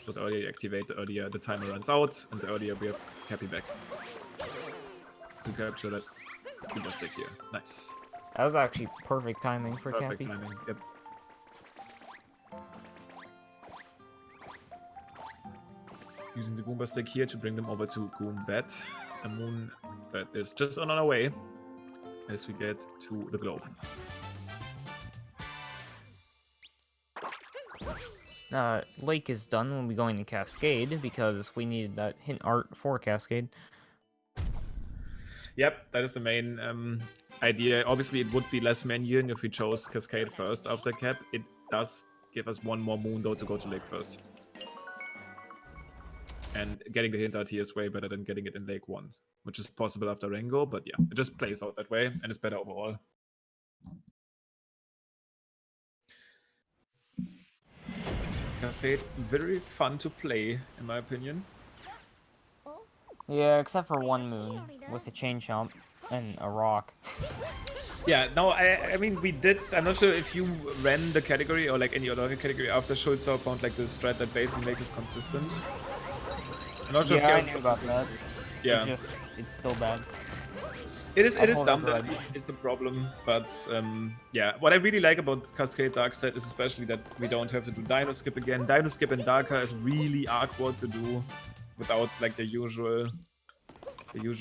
So the earlier you activate, the earlier the timer runs out, and the earlier we have Cappy back to capture that Goomba stick here. Nice. That was actually perfect timing for Cappy. Perfect timing, yep. Using the Goomba stick here to bring them over to Goombat, a moon that is just on our way as we get to the globe. Lake is done when we go into Cascade because we needed that hint art for Cascade. Yep, that is the main idea. Obviously, it would be less menuing if we chose Cascade first after Cap. It does give us one more moon though to go to Lake first. And getting the hint art here is way better than getting it in Lake 1, which is possible after Rango, but yeah, it just plays out that way, and it's better overall. Cascade, very fun to play, in my opinion. Yeah, except for one moon with a chain chomp and a rock. Yeah, no, I mean, we did. I'm not sure if you ran the category or like any other category after Schulzer found like the strat that basically makes it consistent. I'm not sure Yeah, I if knew about that. Yeah, It's still bad. it is I'll hold a dumb that grudge. it's the problem, but yeah, what I really like about Cascade Darkside is especially that we don't have to do Dino Skip again. Dino Skip in Darker is really awkward to do without like the usual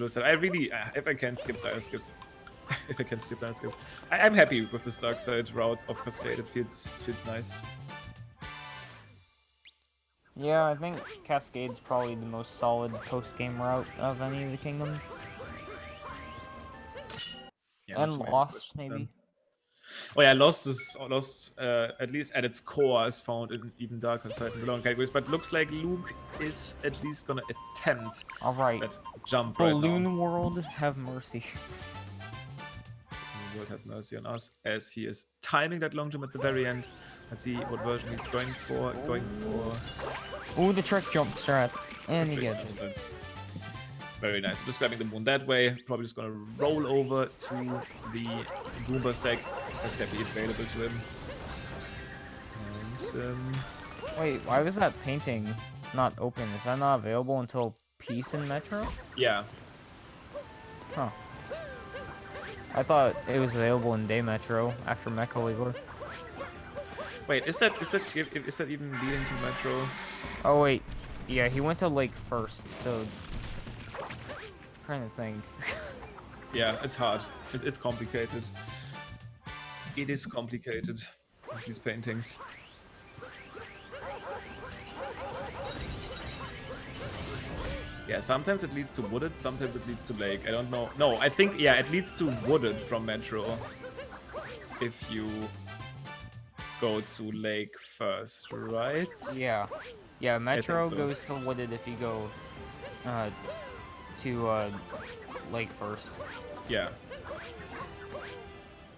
set. I really, if I can skip Dino Skip, if I can skip Dino Skip, I'm happy with this Darkside route of Cascade. It feels nice. Yeah, I think Cascade's probably the most solid post-game route of any of the kingdoms. Yeah, And Lost, maybe. Oh yeah, Lost at least at its core is found in even darker side and below categories, but looks like Luke is at least gonna attempt Alright. that jump Balloon right now. World, have mercy. World have mercy on us as he is timing that long jump at the very end. Let's see what version he's going for. Ooh, the trick jump strat. And he gets it. Very nice. Just grabbing the moon that way. Probably just gonna roll over to the Goomba stack as can be available to him. And wait, why was that painting not open? Is that not available until Peace in Metro? Yeah. Huh. I thought it was available in Day Metro after Mecha Wiggler. Wait, is that even leading to Metro? Oh wait, yeah, he went to Lake first, so trying to think. Yeah, it's hard. It's complicated. It is complicated with these paintings. Yeah, sometimes it leads to Wooded, sometimes it leads to Lake. I don't know. No, I think, yeah, it leads to Wooded from Metro. If you go to Lake first, right? Yeah. Yeah, Metro goes to Wooded if you go to Lake first. Yeah.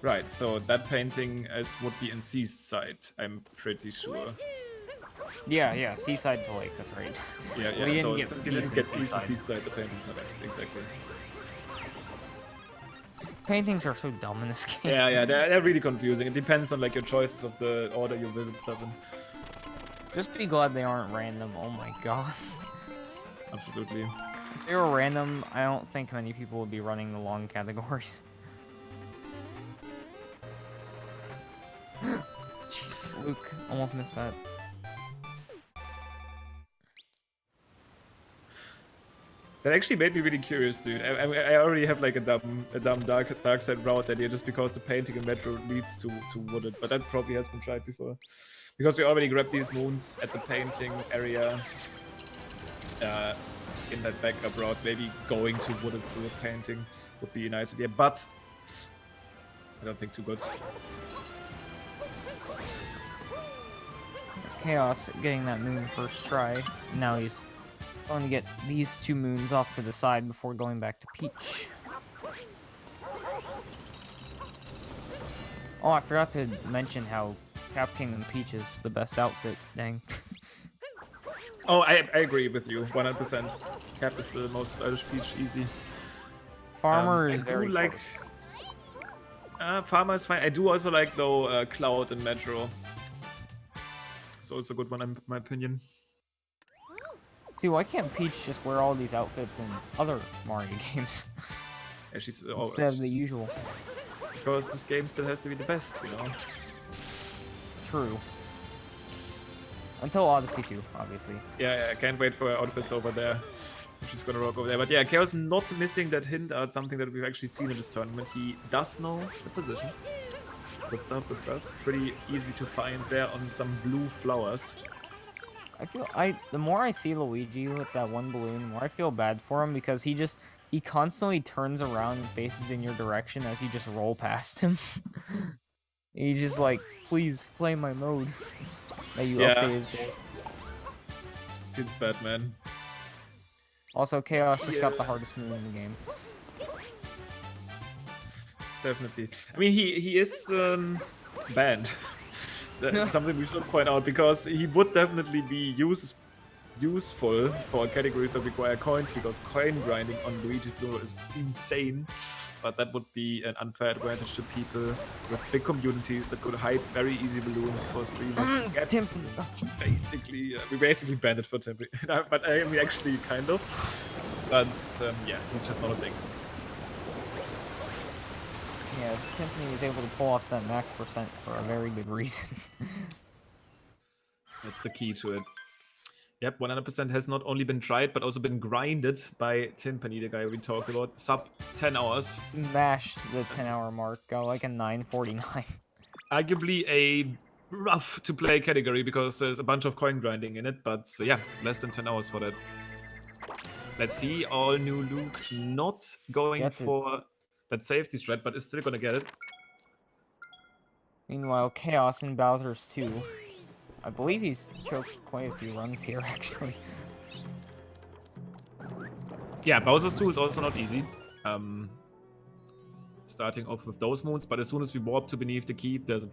Right, so that painting would be in Seaside, I'm pretty sure. Yeah, Seaside to Lake, that's right. Yeah, so since you didn't get Peace in Seaside, the painting's not exactly. Paintings are so dumb in this game. Yeah, they're really confusing. It depends on like your choices of the order you visit stuff in. Just be glad they aren't random, oh my god. Absolutely. If they were random, I don't think many people would be running the long categories. Jeez, Luke, almost missed that. That actually made me really curious, dude. I already have like a dumb Darkside route idea just because the painting in Metro leads to Wooded, but that probably has been tried before. Because we already grabbed these moons at the painting area in that backup route, maybe going to Wooded through the painting would be a nice idea, but I don't think too good. Chaos getting that moon first try. Now he's going to get these two moons off to the side before going back to Peach. Oh, I forgot to mention how Cap Kingdom Peach is the best outfit. Dang. Oh, I agree with you, 100%. Cap is the most stylish Peach, easy. Farmer is I very do like. Farmer is fine. I do also like though Cloud and Metro. It's also a good one in my opinion. See, why can't Peach just wear all these outfits in other Mario games? Yeah, she's instead of the usual. Because this game still has to be the best, you know. True. Until Odyssey 2, obviously. Yeah, I can't wait for her outfits over there. She's gonna rock over there. But yeah, Chaos not missing that hint art, something that we've actually seen in this tournament. He does know the position. Good stuff, good stuff. Pretty easy to find there on some blue flowers. The more I see Luigi with that one balloon, the more I feel bad for him because he constantly turns around and faces in your direction as you just roll past him. He's just like, please play my mode that you updated. Feels bad, man. Also, Chaos just got the hardest move in the game. Definitely. I mean, he is banned. That's something we should point out because he would definitely be useful for categories that require coins, because coin grinding on Luigi's Blue is insane. But that would be an unfair advantage to people with big communities that could hide very easy balloons for streamers to get. Basically, we basically banned it for Tempe, but we actually kind of. But yeah, he's just not a thing. Yeah, Timpani is able to pull off that max percent for a very good reason. That's the key to it. Yep, 100% has not only been tried, but also been grinded by Timpani, the guy we talked about. Sub 10 hours. Smash the 10-hour mark, go like a 9:49. Arguably a rough to play category because there's a bunch of coin grinding in it, but yeah, less than 10 hours for that. Let's see, all new Luke not going for that safety strat, but is still gonna get it. Meanwhile, Chaos and Bowser's 2. I believe he's choked quite a few runs here, actually. Yeah, Bowser's 2 is also not easy. Starting off with those moons, but as soon as we warp to beneath the keep, there's a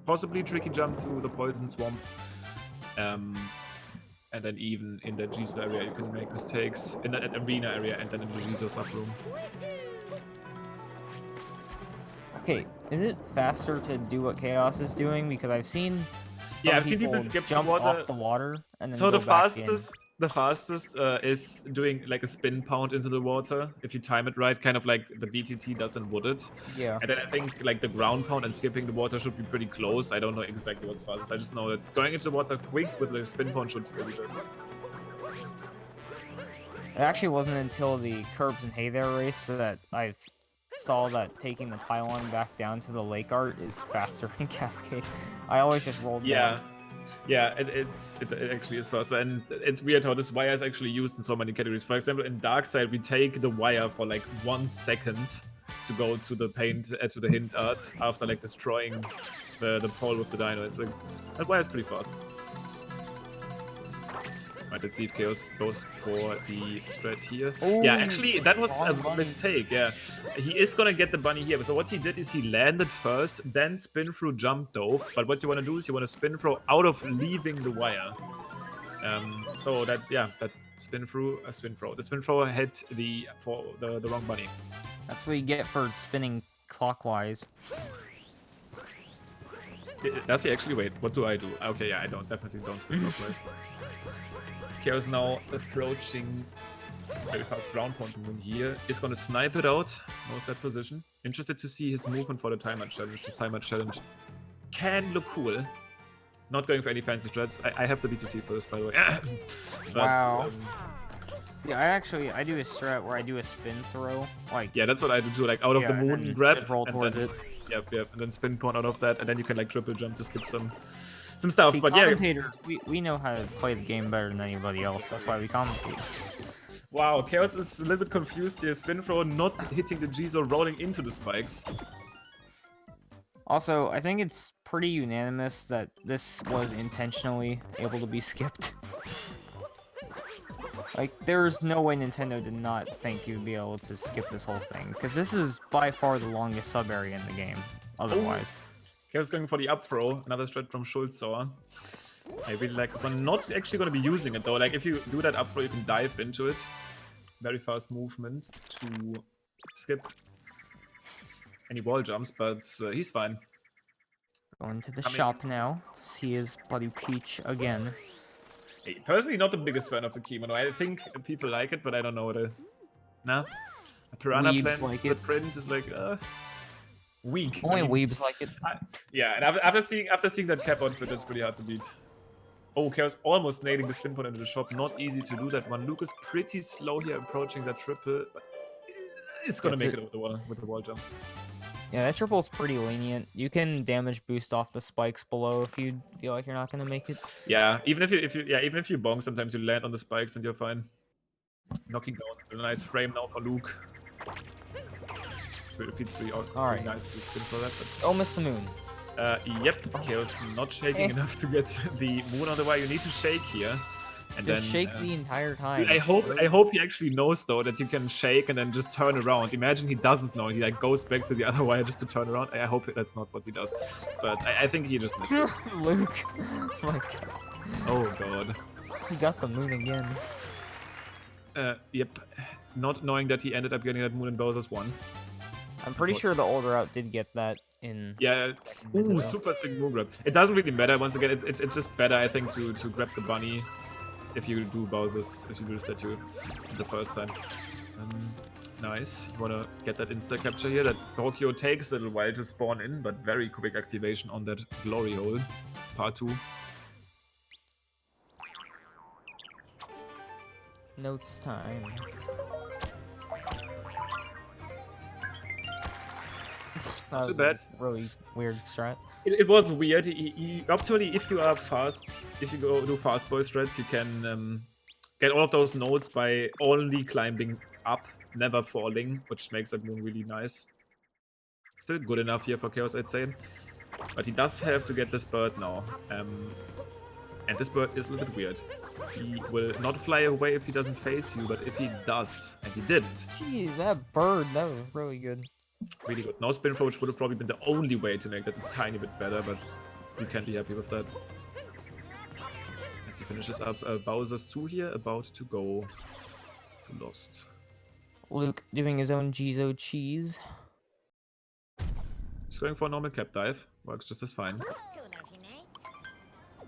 possibly tricky jump to the poison swamp. And then even in the GSA area, you can make mistakes. In that arena area, and then in the GSA sub-room. Okay, is it faster to do what Chaos is doing? Because I've seen people skip jump the water. off the water and then so go the back fastest is doing like a spin pound into the water if you time it right, kind of like the BTT does in Wooded. Yeah. And then I think like the ground pound and skipping the water should be pretty close. I don't know exactly what's fastest. I just know that going into the water quick with the spin pound should still be best. It actually wasn't until the Curbs and Hay there race that I saw that taking the pylon back down to the lake art is faster in Cascade. I always just rolled down. Yeah, it actually is faster, and it's weird how this wire is actually used in so many categories. For example, in Darkside, we take the wire for like 1 second to go to the to the hint art after like destroying the pole with the dino. It's like, that wire is pretty fast. Right, let's see if Chaos goes for the strat here. Ooh, yeah, actually, that was a mistake, yeah. He is gonna get the bunny here. So what he did is he landed first, then spin through jump dove. But what you want to do is you want to spin throw out of leaving the wire. So that's, yeah, that spin through, The spin throw hit the wrong bunny. That's what you get for spinning clockwise. Does he actually? Wait, what do I do? Okay, yeah, I definitely don't spin clockwise. Chaos now approaching very fast ground point movement here. Is gonna snipe it out. Knows that position. Interested to see his movement for the timer challenge. This timer challenge can look cool. Not going for any fancy strats. I have the BTT for this, by the way. But, wow. Yeah, I do a strat where I do a spin throw. Like, yeah, that's what I do too. Like out of the moon grab, roll towards it. Yep, and then spin point out of that, and then you can like triple jump to skip some stuff. See, but commentators, we know how to play the game better than anybody else. That's why we commentate. Wow, Chaos is a little bit confused here. Spin throw not hitting the GSA, rolling into the spikes. Also, I think it's pretty unanimous that this was intentionally able to be skipped. Like, there's no way Nintendo did not think you'd be able to skip this whole thing, because this is by far the longest sub area in the game, otherwise. Chaos going for the up throw, another strat from Schulzauer. I really like this one. Not actually going to be using it though. Like if you do that up throw, you can dive into it. Very fast movement to skip any wall jumps, but he's fine. Going to the shop now to see his buddy Peach again. Hey, personally, not the biggest fan of the kimono. I think people like it, but I don't know the. Nah, a piranha plant like print is like weak. Only weebs like it. Yeah, and after seeing that cap outfit, that's pretty hard to beat. Oh, Chaos almost nailing the spin point into the shop. Not easy to do that one. Luke is pretty slow here approaching that triple, but it's gonna make it with the wall jump. Yeah, that triple is pretty lenient. You can damage boost off the spikes below if you feel like you're not gonna make it. Yeah, even if you bonk, sometimes you land on the spikes and you're fine. Knocking down a nice frame now for Luke. Feels pretty Alright. Nice to spin for that. But... Oh, miss the moon. Yep, Chaos not shaking enough to get the moon on the wire. You need to shake here. And just then, shake the entire time. I hope he actually knows though that you can shake and then just turn around. Imagine he doesn't know. He like goes back to the other wire just to turn around. I hope that's not what he does. But I think he just missed it. Luke. Oh my god. Oh god. He got the moon again. Yep. Not knowing that he ended up getting that moon in Bowser's 1. I'm pretty sure the older route did get that in. Yeah. Ooh, super sick moon grab. It doesn't really matter. Once again, it's just better, I think, to grab the bunny if you do Bowser's, if you do the statue the first time. Nice. You wanna get that insta capture here. That Tokyo takes a little while to spawn in, but very quick activation on that glory hole. Part 2. Notes time. Not too bad. Really weird strat. It was weird. Optimally, if you are fast, if you go do fast boy strats, you can get all of those nodes by only climbing up, never falling, which makes that moon really nice. Still good enough here for Chaos, I'd say. But he does have to get this bird now. And this bird is a little bit weird. He will not fly away if he doesn't face you, but if he does, and he didn't. Jeez, that bird, that was really good. Really good. No spin throw, which would have probably been the only way to make that a tiny bit better, but you can be happy with that. As he finishes up Bowser's 2 here, about to go to Lost. Luke doing his own Jizo cheese. He's going for a normal cap dive. Works just as fine.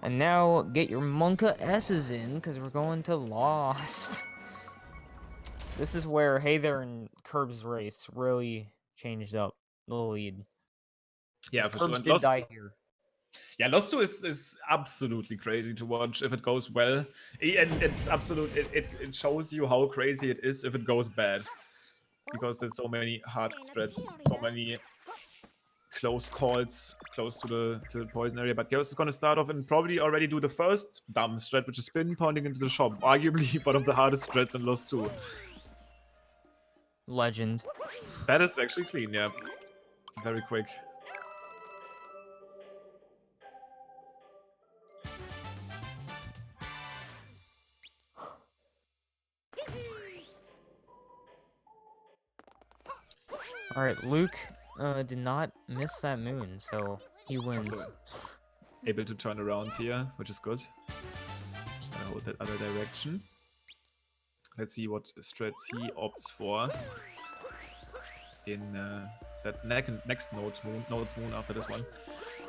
And now get your Monka S's in, because we're going to Lost. This is where Hey There and Curb's race really changed up the lead. Yeah, for Curbs sure. And did Lost, die here. yeah, Lost 2 is absolutely crazy to watch if it goes well. And it's absolute. It shows you how crazy it is if it goes bad. Because there's so many hard strats, so many close calls close to the poison area. But Chaos is going to start off and probably already do the first dumb strat, which is spin pointing into the shop. Arguably one of the hardest strats in Lost 2. Legend. That is actually clean, yeah. Very quick. Alright, Luke did not miss that moon, so he wins. So, able to turn around here, which is good. Just gonna hold that other direction. Let's see what strats he opts for in that next node's moon after this one.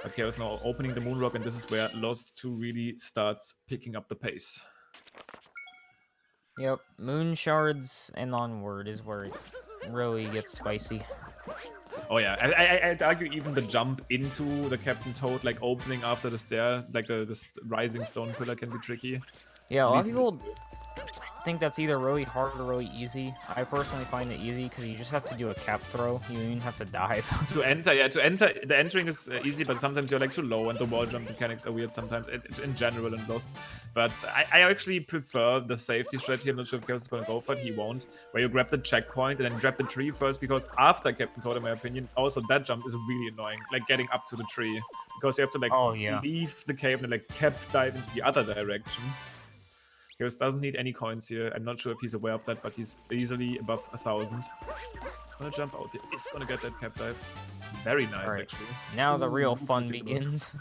But Chaos now opening the moon rock, and this is where Lost 2 really starts picking up the pace. Yep, moon shards and onward is where it really gets spicy. Oh yeah, I'd argue even the jump into the Captain Toad, like opening after the stair, like the rising stone pillar can be tricky. Yeah, a lot of people think that's either really hard or really easy. I personally find it easy because you just have to do a cap throw. You don't even have to dive. To enter, the entering is easy, but sometimes you're like too low, and the wall jump mechanics are weird sometimes, in general in Lost. But I actually prefer the safety strategy. I'm not sure if Chaos is going to go for it, he won't, where you grab the checkpoint and then grab the tree first, because after Captain Toad, in my opinion, also that jump is really annoying, like getting up to the tree, because you have to like leave the cave and like cap dive into the other direction. Chaos doesn't need any coins here. I'm not sure if he's aware of that, but he's easily above 1,000. He's gonna jump out here. He's gonna get that cap dive. Very nice, actually. Now the real fun begins.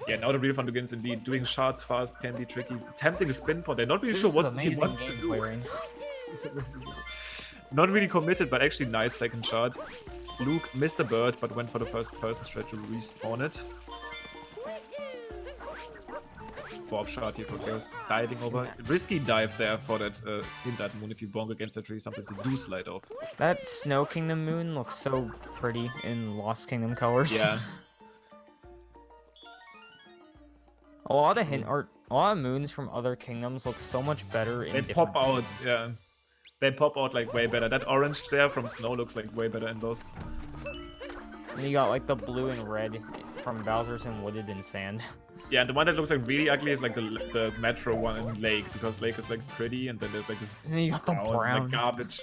Yeah, now the real fun begins indeed. Doing shards fast can be tricky. Attempting a spin point. They're not really sure what he wants to do. Not really committed, but actually nice second shard. Luke missed a bird, but went for the first person strat to respawn it. 4-up shot here for Chaos, diving over. Risky dive there for that in that moon. If you bonk against that tree, sometimes you do slide off. That Snow Kingdom moon looks so pretty in Lost Kingdom colors. Yeah. A lot of moons from other kingdoms look so much better in They pop out, yeah. They pop out like way better. That orange there from Snow looks like way better in Lost. And you got like the blue and red from Bowser's and Wooded and Sand. Yeah, the one that looks like really ugly is like the Metro one in Lake, because Lake is like pretty, and then there's like this and then you got the brown. like garbage.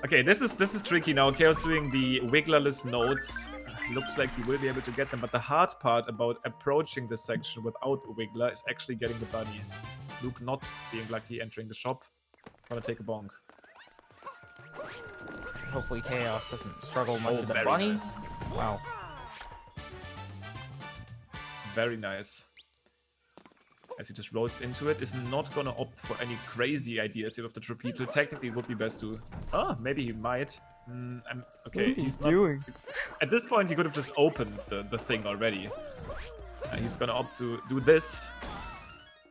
Okay, this is tricky now. Chaos doing the wigglerless nodes. Looks like he will be able to get them, but the hard part about approaching this section without a wiggler is actually getting the bunny. Luke not being lucky entering the shop. Gonna take a bonk. Hopefully Chaos doesn't struggle much with the bunny. Nice. Wow. Very nice. as he just rolls into it. Is not gonna opt for any crazy ideas here with the Tropical. Technically, it would be best to... Oh, maybe he might. Okay, he's not doing. At this point, he could have just opened the thing already. He's gonna opt to do this,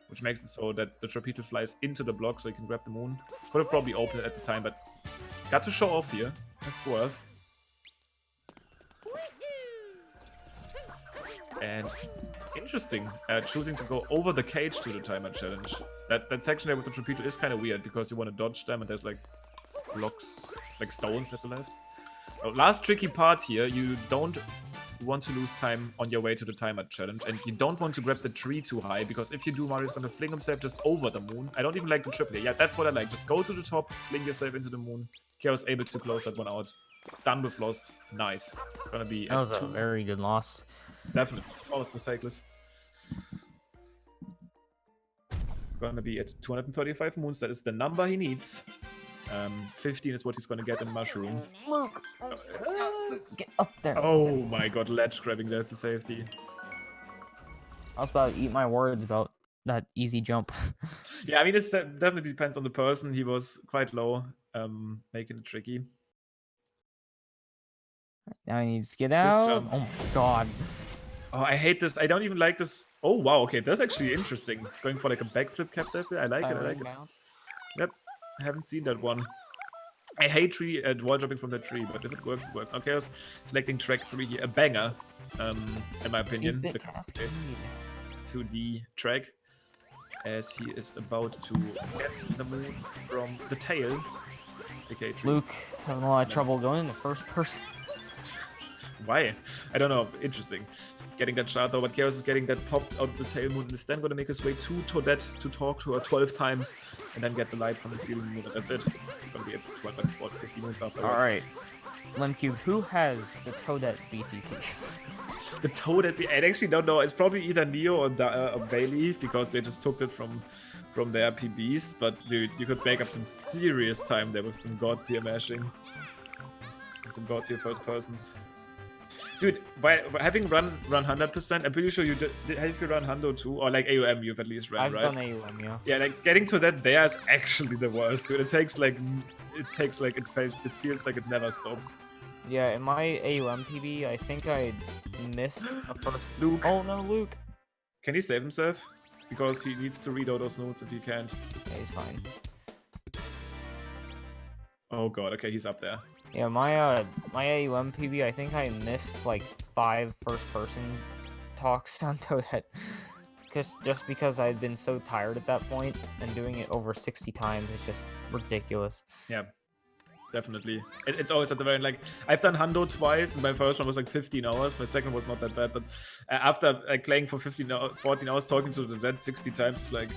which makes it so that the Tropical flies into the block so he can grab the moon. Could have probably opened it at the time, but got to show off here. That's worth. And interesting, choosing to go over the cage to the timer challenge. That section there with the Tropical is kind of weird because you want to dodge them and there's like blocks, like stones at the left. Last tricky part here, you don't want to lose time on your way to the timer challenge, and you don't want to grab the tree too high, because if you do, Mario's going to fling himself just over the moon. I don't even like the triple here. Yeah, that's what I like. Just go to the top, fling yourself into the moon. Chaos able to close that one out. Done with Lost. Nice. Gonna be that was a very good loss. Definitely. Almost mistakeless. Gonna be at 235 moons. That is the number he needs. 15 is what he's gonna get in Mushroom. Luke, get up there. Oh my god, ledge grabbing there to safety. I was about to eat my words about that easy jump. Yeah, I mean, it definitely depends on the person. He was quite low, making it tricky. Now he needs to get out. Oh my god. Oh, I hate this. I don't even like this. Oh, wow. Okay, that's actually interesting. Going for like a backflip cap there. I like it. I like it. Yep. I haven't seen that one. I hate wall jumping from that tree, but if it works, it works. Okay, I was selecting track 3 here. A banger, in my opinion. The Cascade 2D track. As he is about to get the moon from the tail. Okay, Luke having a lot of trouble going in the first person. Why? I don't know. Interesting. Getting that shot though, but Chaos is getting that popped out of the tail moon and is then going to make his way to Toadette to talk to her 12 times and then get the light from the ceiling moon. That's it. It's going to be at 12 and 40, 50 minutes afterwards. Alright. Lemcube, who has the Toadette BTT? The Toadette, I actually don't know. It's probably either Neo or Bayleaf because they just took it from their PBs. But dude, you could make up some serious time there with some god tier mashing. And some god tier first persons. Dude, by having run 100%, I'm pretty sure you did. Have you run Hundo too, or like AUM? You've at least ran, right? I've done AUM, yeah. Yeah, like getting to that there is actually the worst, dude. It feels like it never stops. Yeah, in my AUM PB, I think I missed a first. Luke. Oh no, Luke. Can he save himself? Because he needs to read all those notes if he can't. Yeah, he's fine. Oh god, okay, he's up there. Yeah, my AUM PB, I think I missed like 5 first-person talks on Toadette. Just because I had been so tired at that point, and doing it over 60 times is just ridiculous. Yeah, definitely. It's always at the very end. Like, I've done Hundo twice, and my first one was like 15 hours. My second was not that bad, but after like playing for 14 hours, talking to the dead 60 times, like,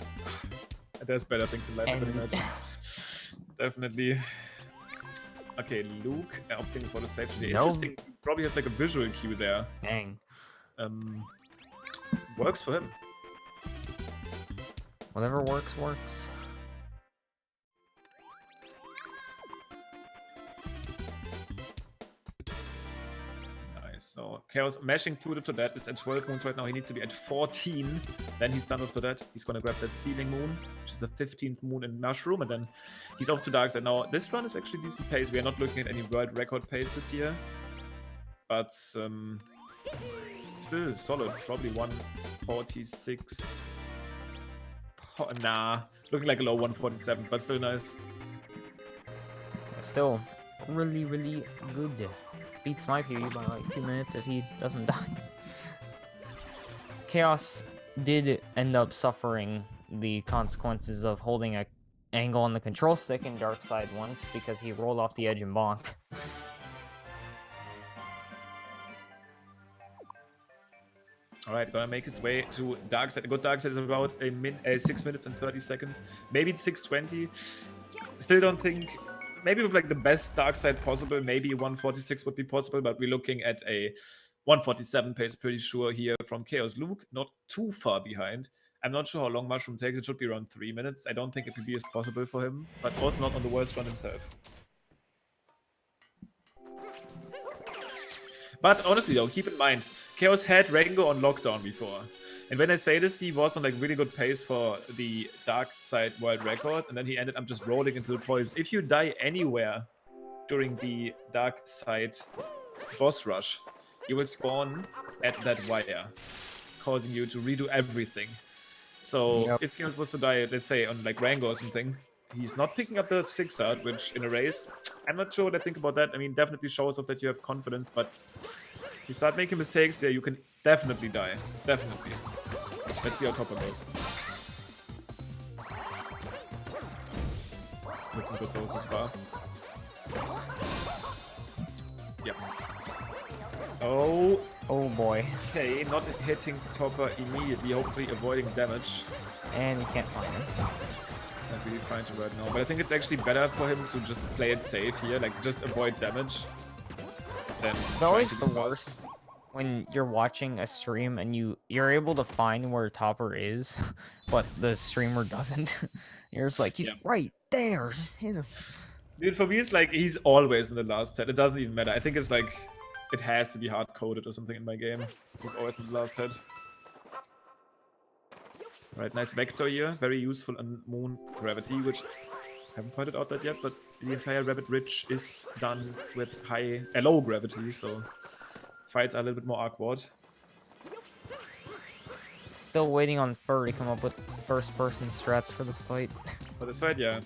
there's better things in life, I can imagine. Definitely. Okay, Luke opting for the save. Interesting. He probably has like a visual cue there. Dang. Works for him. Whatever works, works. Nice. So Chaos mashing through the Toadette is at 12 moons right now. He needs to be at 14. Then he's done with Toadette. He's gonna grab that ceiling moon, which is the 15th moon in Mushroom, and then he's off to Darkside. Now this run is actually decent pace. We are not looking at any world record paces here, but still solid. Probably 146. Nah, looking like a low 147, but still nice. Still really, really good. Beats my PB by like 2 minutes if he doesn't die. Chaos did end up suffering the consequences of holding a angle on the control stick in Darkside once because he rolled off the edge and bonked. Alright, gonna make his way to Darkside. A good Darkside is about 6 minutes and 30 seconds. Maybe it's 6:20. Still don't think... Maybe with like the best Darkside possible, maybe 146 would be possible, but we're looking at a 147 pace, pretty sure here from Chaos. Luke, not too far behind. I'm not sure how long Mushroom takes. It should be around 3 minutes. I don't think a PB is possible for him, but also not on the worst run himself. But honestly though, keep in mind, Chaos had Rango on lockdown before. And when I say this, he was on like really good pace for the Darkside world record, and then he ended up just rolling into the poison. If you die anywhere during the Darkside boss rush, you will spawn at that wire, causing you to redo everything. So if he was supposed to die, let's say on like Rango or something, he's not picking up the 6-art, which in a race, I'm not sure what I think about that. I mean, definitely shows off that you have confidence, but you start making mistakes there, you can definitely die. Definitely. Let's see how Topper goes. Looking good though so far. Yep. Oh. Oh boy. Okay, not hitting Topper immediately, hopefully avoiding damage. And you can't find him. Not really fine to right now, but I think it's actually better for him to just play it safe here, like just avoid damage. It's always the worst when you're watching a stream and you're able to find where Topper is, but the streamer doesn't. You're just like, he's right there, just hit him. Dude, for me it's like he's always in the last 10. It doesn't even matter. I think it's like it has to be hard coded or something in my game. He's always in the last hit. Right, nice vector here, very useful on Moon Gravity, which I haven't pointed out that yet, but the entire Rabbit Ridge is done with low gravity, so fights are a little bit more awkward. Still waiting on Fur to come up with first-person strats for this fight. For this fight, yeah.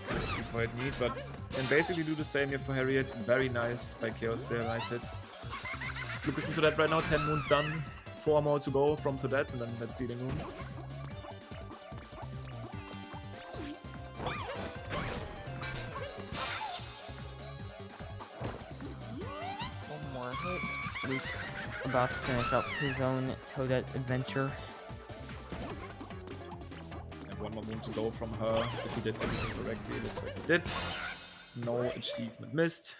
That's quite neat, but can basically do the same here for Harriet. Very nice by Chaos there, nice hit. Look into that right now, 10 moons done. 4 more to go from to that, and then let's see the moon. One more hit. Luke about to finish up his own Toadette adventure. And 1 more moon to go from her. If he did everything correctly, it looks like he did. No achievement missed.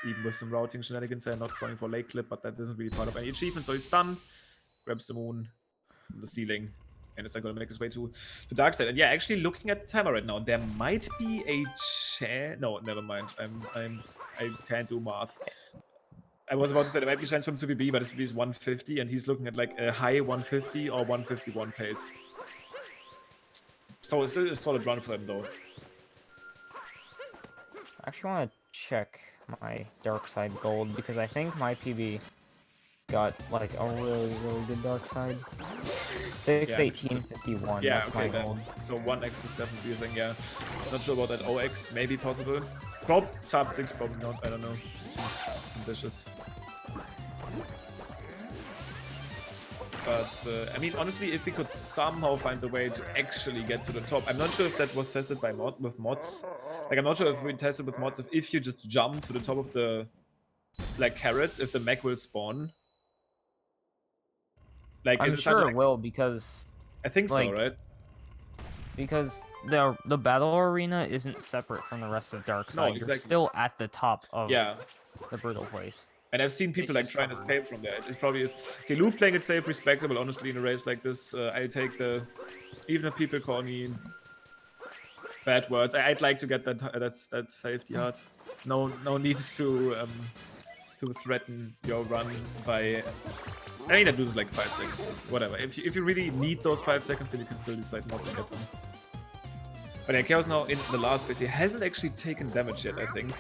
Even with some routing shenanigans, I'm not going for lake clip, but that isn't really part of any achievement, so he's done. Grabs the moon from the ceiling, and is going to make his way to Darkside. And yeah, actually looking at the timer right now, there might be a chance. No, never mind. I can't do math. I was about to say there might be a chance for him to be B, but his B is 150, and he's looking at like a high 150 or 151 pace. So it's still a solid run for him, though. I actually want to check my Darkside gold because I think my PB got like a really good Darkside. 61851. Yeah, that's okay, my gold. So 1x is definitely a thing. Yeah, not sure about that. 0x maybe possible. Sub 6 probably not. I don't know. Seems ambitious. But I mean, honestly, if we could somehow find a way to actually get to the top, I'm not sure if that was tested by with mods. Like, I'm not sure if we tested with mods if you just jump to the top of the like carrot, if the mech will spawn. Like, I'm sure it will because I think like, so, right? Because the battle arena isn't separate from the rest of Darkside. No, exactly. You're still at the top of the brutal place. And I've seen people like trying to escape from there. It probably is. Okay, Luke playing it safe, respectable. Honestly, in a race like this, I take the. Even if people call me bad words, I'd like to get that safety hard. No need to threaten your run by. I mean, that loses like 5 seconds. Whatever. If you really need those 5 seconds, then you can still decide not to get them. But yeah, Chaos now in the last phase. He hasn't actually taken damage yet, I think.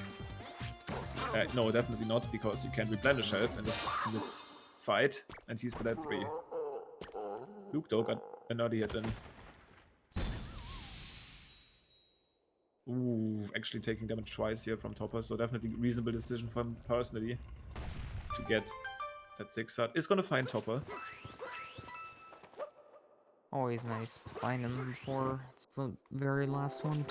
No, definitely not, because you can replenish health in this fight, and he's still at 3. Luke though got an early hit in. Ooh, actually taking damage twice here from Topper, so definitely reasonable decision for him personally to get that 6-star. Is gonna find Topper. Always nice to find him before it's the very last one.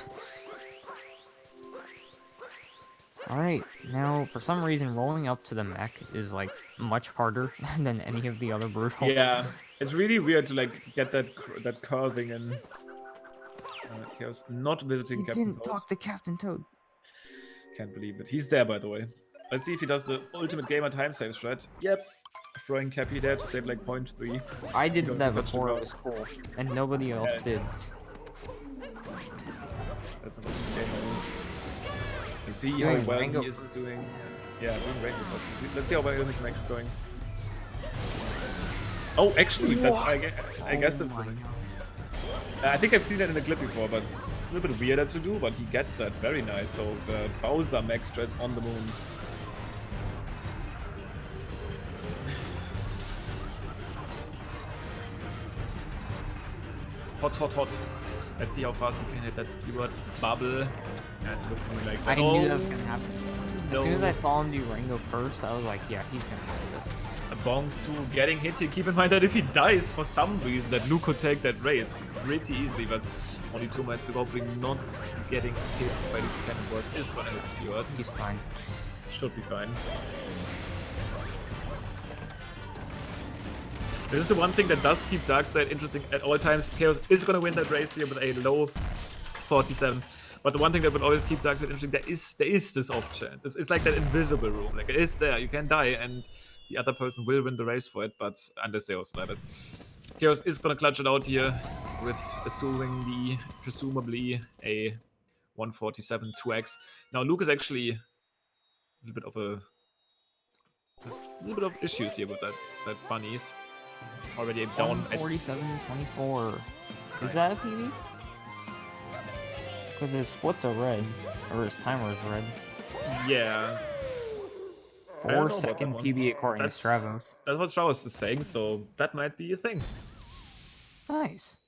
Alright, now for some reason rolling up to the mech is like much harder than any of the other brutals. Yeah, it's really weird to like get that curving and Chaos not visiting Captain Toad. Didn't talk to Captain Toad. Can't believe it. He's there, by the way. Let's see if he does the ultimate gamer time save strat. Yep. Throwing Cappy there to save like 0.3. I did that before it was cool, and nobody else did. That's an awesome game move. Let's see how well he is doing. Yeah, doing Rango first. Let's see how well his mech's going. Oh, actually, that's I guess that's my the thing. God. I think I've seen that in the clip before, but it's a little bit weirder to do, but he gets that very nice. So the Bowser max strats on the moon. Hot, hot, hot. Let's see how fast he can hit that speedrun bubble. And looking like that. I knew that was gonna happen. As No. soon as I saw him do Rango first, I was like, yeah, he's gonna miss this. A Bonk 2 getting hit here. Keep in mind that if he dies for some reason, that Luke could take that race pretty easily, but only 2 minutes to go. Hopefully not getting hit by these cannonballs is gonna hit Speedrun. He's fine. Should be fine. This is the one thing that does keep Darkside interesting at all times. Chaos is gonna win that race here with a low 47. But the one thing that will always keep Darkside interesting, there is this off chance. It's like that invisible room. Like, it is there. You can die, and the other person will win the race for it, but unless they also let it. Chaos is gonna clutch it out here with presumably a 147 2x. Now Luke is actually a little bit of issues here with that bunnies. Already down at 47-24. Nice. Is that a PB? Because his splits are red, or his timer is red. Yeah. I don't know about 4-second that one. PB according to Stravos. That's what Stravos is saying, so that might be a thing. Nice.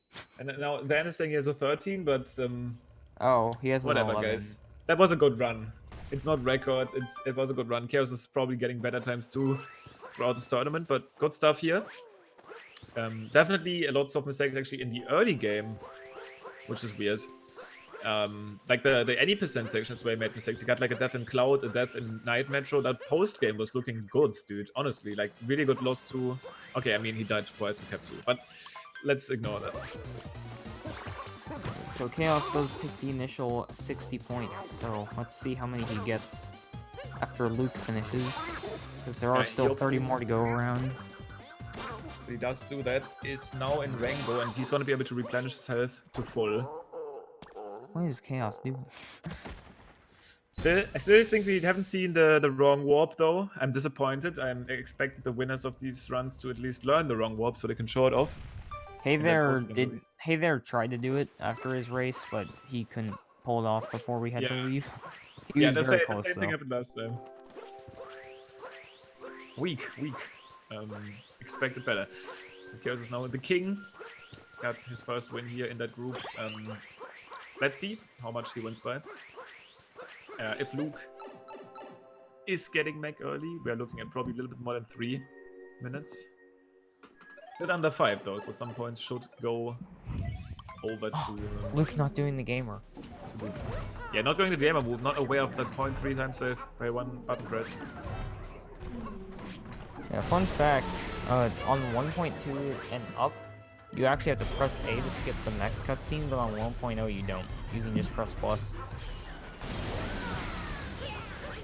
And now Dan is saying he has a 13, but Oh, he has an whatever, 11. guys. That was a good run. It's not record. It was a good run. Chaos is probably getting better times too throughout this tournament, but good stuff here. Definitely lots of mistakes actually in the early game, which is weird. Like the 80% sections where he made mistakes. He got like a death in Cloud, a death in Night Metro. That post game was looking good, dude. Honestly, like really good loss to. Okay, I mean he died twice in Cap 2, but let's ignore that. So Chaos does take the initial 60 points. So let's see how many he gets after Luke finishes, because there are still 30 more to go around. He does do that. Is now in Rango, and he's gonna be able to replenish his health to full. What is Chaos doing? I still think we haven't seen the wrong warp though. I'm disappointed. I expected the winners of these runs to at least learn the wrong warp so they can show it off. Hey there tried to do it after his race, but he couldn't pull it off before we had to leave. He was very close, the same thing happened last time. Weak. Expected better. Chaos is now the king. Got his first win here in that group. Let's see how much he wins by. If Luke is getting mech early, we're looking at probably a little bit more than 3 minutes. Still under 5 though, so some points should go over to... Luke's not doing the gamer. Yeah, not going to the gamer move, not aware of that 0.3 times save by 1 button press. Yeah, fun fact, on 1.2 and up, you actually have to press A to skip the mech cutscene, but on 1.0 you don't. You can just press plus.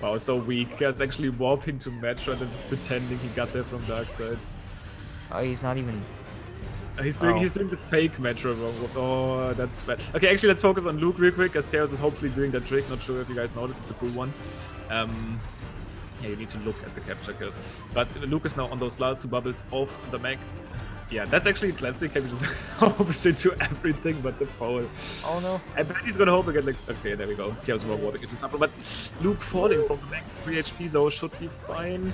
Wow, so weak. Guy's actually warping to Metro and just pretending he got there from Darkside. Oh, he's not even... He's doing the fake Metro wrong. Oh, that's bad. Okay, actually, let's focus on Luke real quick, as Chaos is hopefully doing that trick. Not sure if you guys noticed, it's a cool one. Yeah, you need to look at the capture kills. But Luke is now on those last 2 bubbles of the mech. Yeah, that's actually classic. He just opposite to everything but the pole. Oh no. I bet he's gonna hope again next. Okay, there we go. Chaos more water into something. But Luke falling from the mech, 3 HP though, should be fine.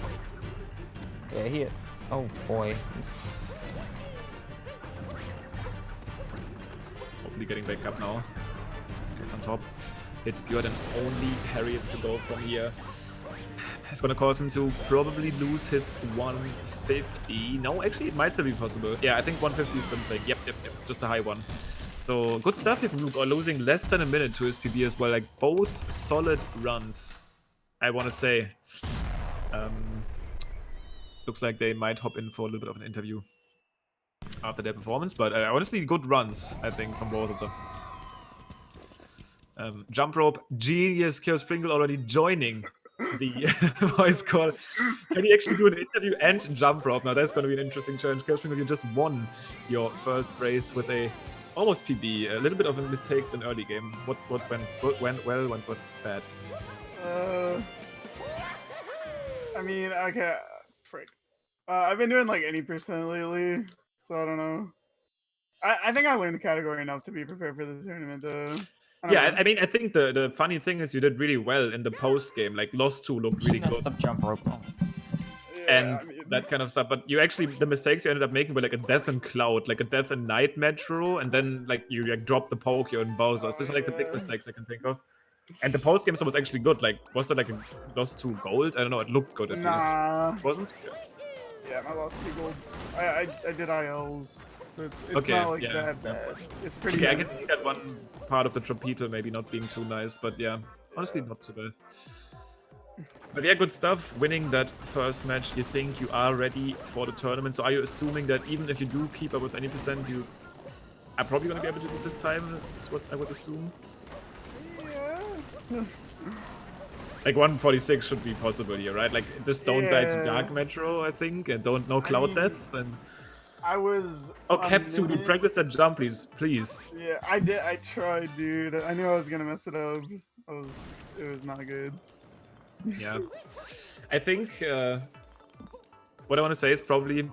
Yeah, he... Oh boy. Hopefully getting back up now. Gets on top. Hits Björn and only Harriet to go from here. It's gonna cause him to probably lose his 150. No, actually, it might still be possible. Yeah, I think 150 is still playing. Yep. Just a high one. So, good stuff here from Luke. Or losing less than a minute to his PB as well. Like, both solid runs, I want to say. Looks like they might hop in for a little bit of an interview after their performance. But honestly, good runs, I think, from both of them. Jump rope, genius. Chaospringle already joining the voice call. Can you actually do an interview and jump rope? Now that's going to be an interesting challenge. Chaospringle, you just won your first race with a almost PB. A little bit of mistakes in early game. What went well, what went bad? I mean, okay, frick. I've been doing like 80% lately, so I don't know. I think I learned the category enough to be prepared for the tournament, though. Yeah, I mean, I think the funny thing is you did really well in the post game. Like Lost 2 looked really good. Messed up jump rope though. And that kind of stuff, but you actually, the mistakes you ended up making were like a Death and Cloud, like a Death and Night Metro, and then like you like dropped the Pokio and Bowser. So those were like the big mistakes I can think of. And the post game stuff was actually good. Like, was it like a Lost 2 Gold? I don't know. It looked good at least. Wasn't? Yeah, my Lost 2 Golds. I did ILs. So it's not like that bad. It's pretty. Okay, I can see that one part of the Trapito maybe not being too nice, but yeah, honestly not too bad. But yeah, good stuff. Winning that first match, you think you are ready for the tournament. So are you assuming that even if you do keep up with any percent, you are probably going to be able to do it this time? Is what I would assume. Yeah. Like 146 should be possible here, right? Like just don't die to Dark Metro, I think, and no Cloud Death. And I was. Oh, Cap 2, dude, practice that jump, please. Yeah, I did. I tried, dude. I knew I was gonna mess it up. It was not good. Yeah, I think what I want to say is probably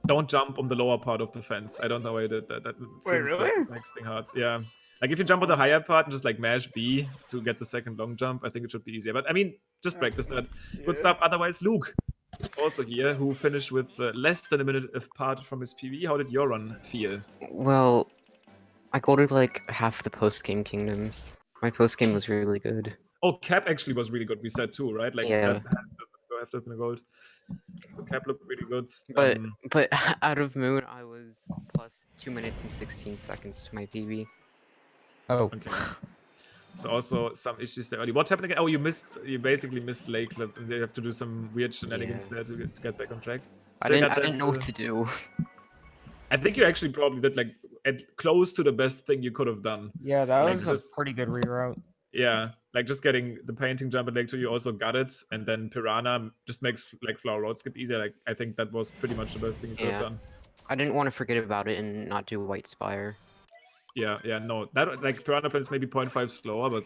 don't jump on the lower part of the fence. I don't know why I did that. That seems like makes thing hard. Yeah, like if you jump on the higher part and just like mash B to get the second long jump, I think it should be easier. But I mean, just practice that. Good stuff. Otherwise, Luke, also here, who finished with less than a minute apart from his PV. How did your run feel? Well, I golded like half the post-game kingdoms. My post-game was really good. Oh, Cap actually was really good, we said too, right? Like, yeah. That have to have been a gold. So Cap looked really good. But out of Moon, I was plus 2 minutes and 16 seconds to my PB. Oh. Okay. So also some issues there early. What happened again? Oh, you basically missed Lake Clip, and they have to do some weird shenanigans there to get back on track. So I didn't know what to do. I think you actually probably did like close to the best thing you could have done. Yeah, that was a pretty good reroute. Yeah, like just getting the painting jump at Lake 2, you also got it, and then Piranha just makes like Flower Road skip easier. Like I think that was pretty much the best thing you could have done. I didn't want to forget about it and not do White Spire. Yeah, no, that like Piranha Plane is maybe 0.5 slower, but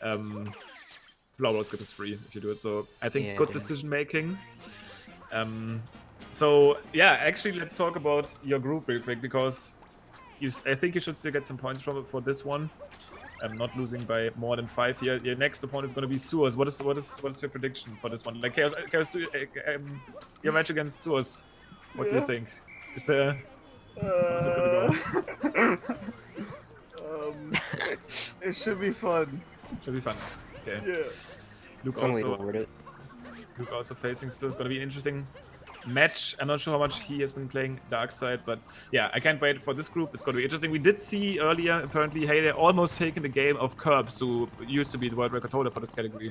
Flower Road skip is free if you do it. So I think good decision making. So yeah, actually let's talk about your group real quick, because I think you should still get some points from it for this one. Not losing by more than 5 here. Your next opponent is going to be Suas. What is your prediction for this one? Like Chaos, your match against Suas. What do you think? Is there? How's it gonna go? It should be fun. Should be fun. Okay. Yeah. Luke also facing Suas. It's going to be an interesting match. I'm not sure how much he has been playing Darkside, but yeah, I can't wait for this group. It's going to be interesting. We did see earlier, apparently, hey, they're almost taking the game of Curbs, who used to be the world record holder for this category.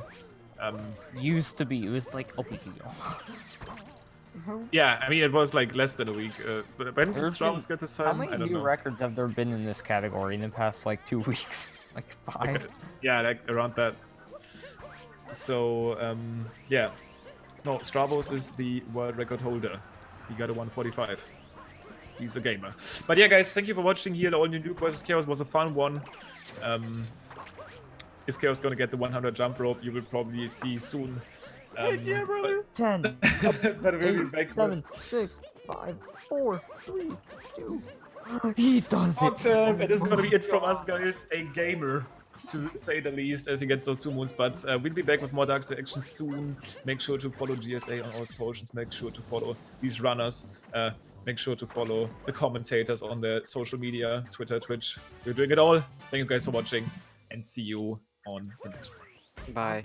Used to be. It was like a week ago. Yeah, I mean, it was like less than a week. But when did Strauss get this time? How many new records have there been in this category in the past, like, 2 weeks? Like 5? Okay. Yeah, like around that. So, yeah. No, Stravos is the world record holder. He got a 145. He's a gamer. But yeah, guys, thank you for watching here. The All New Luke vs. Chaos was a fun one. Is Chaos gonna get the 100 jump rope? You will probably see soon. Heck yeah, brother! 10, but we'll be back 7, 6, 5, 4, 3, 2. He does it! Awesome. And this is gonna be it from us, guys. A gamer, to say the least, as he gets those 2 moons. But we'll be back with more Darkside action soon. Make sure to follow GSA on all socials. Make sure to follow these runners. Make sure to follow the commentators on their social media, Twitter, Twitch. We're doing it all. Thank you guys for watching, and see you on the next one. Bye.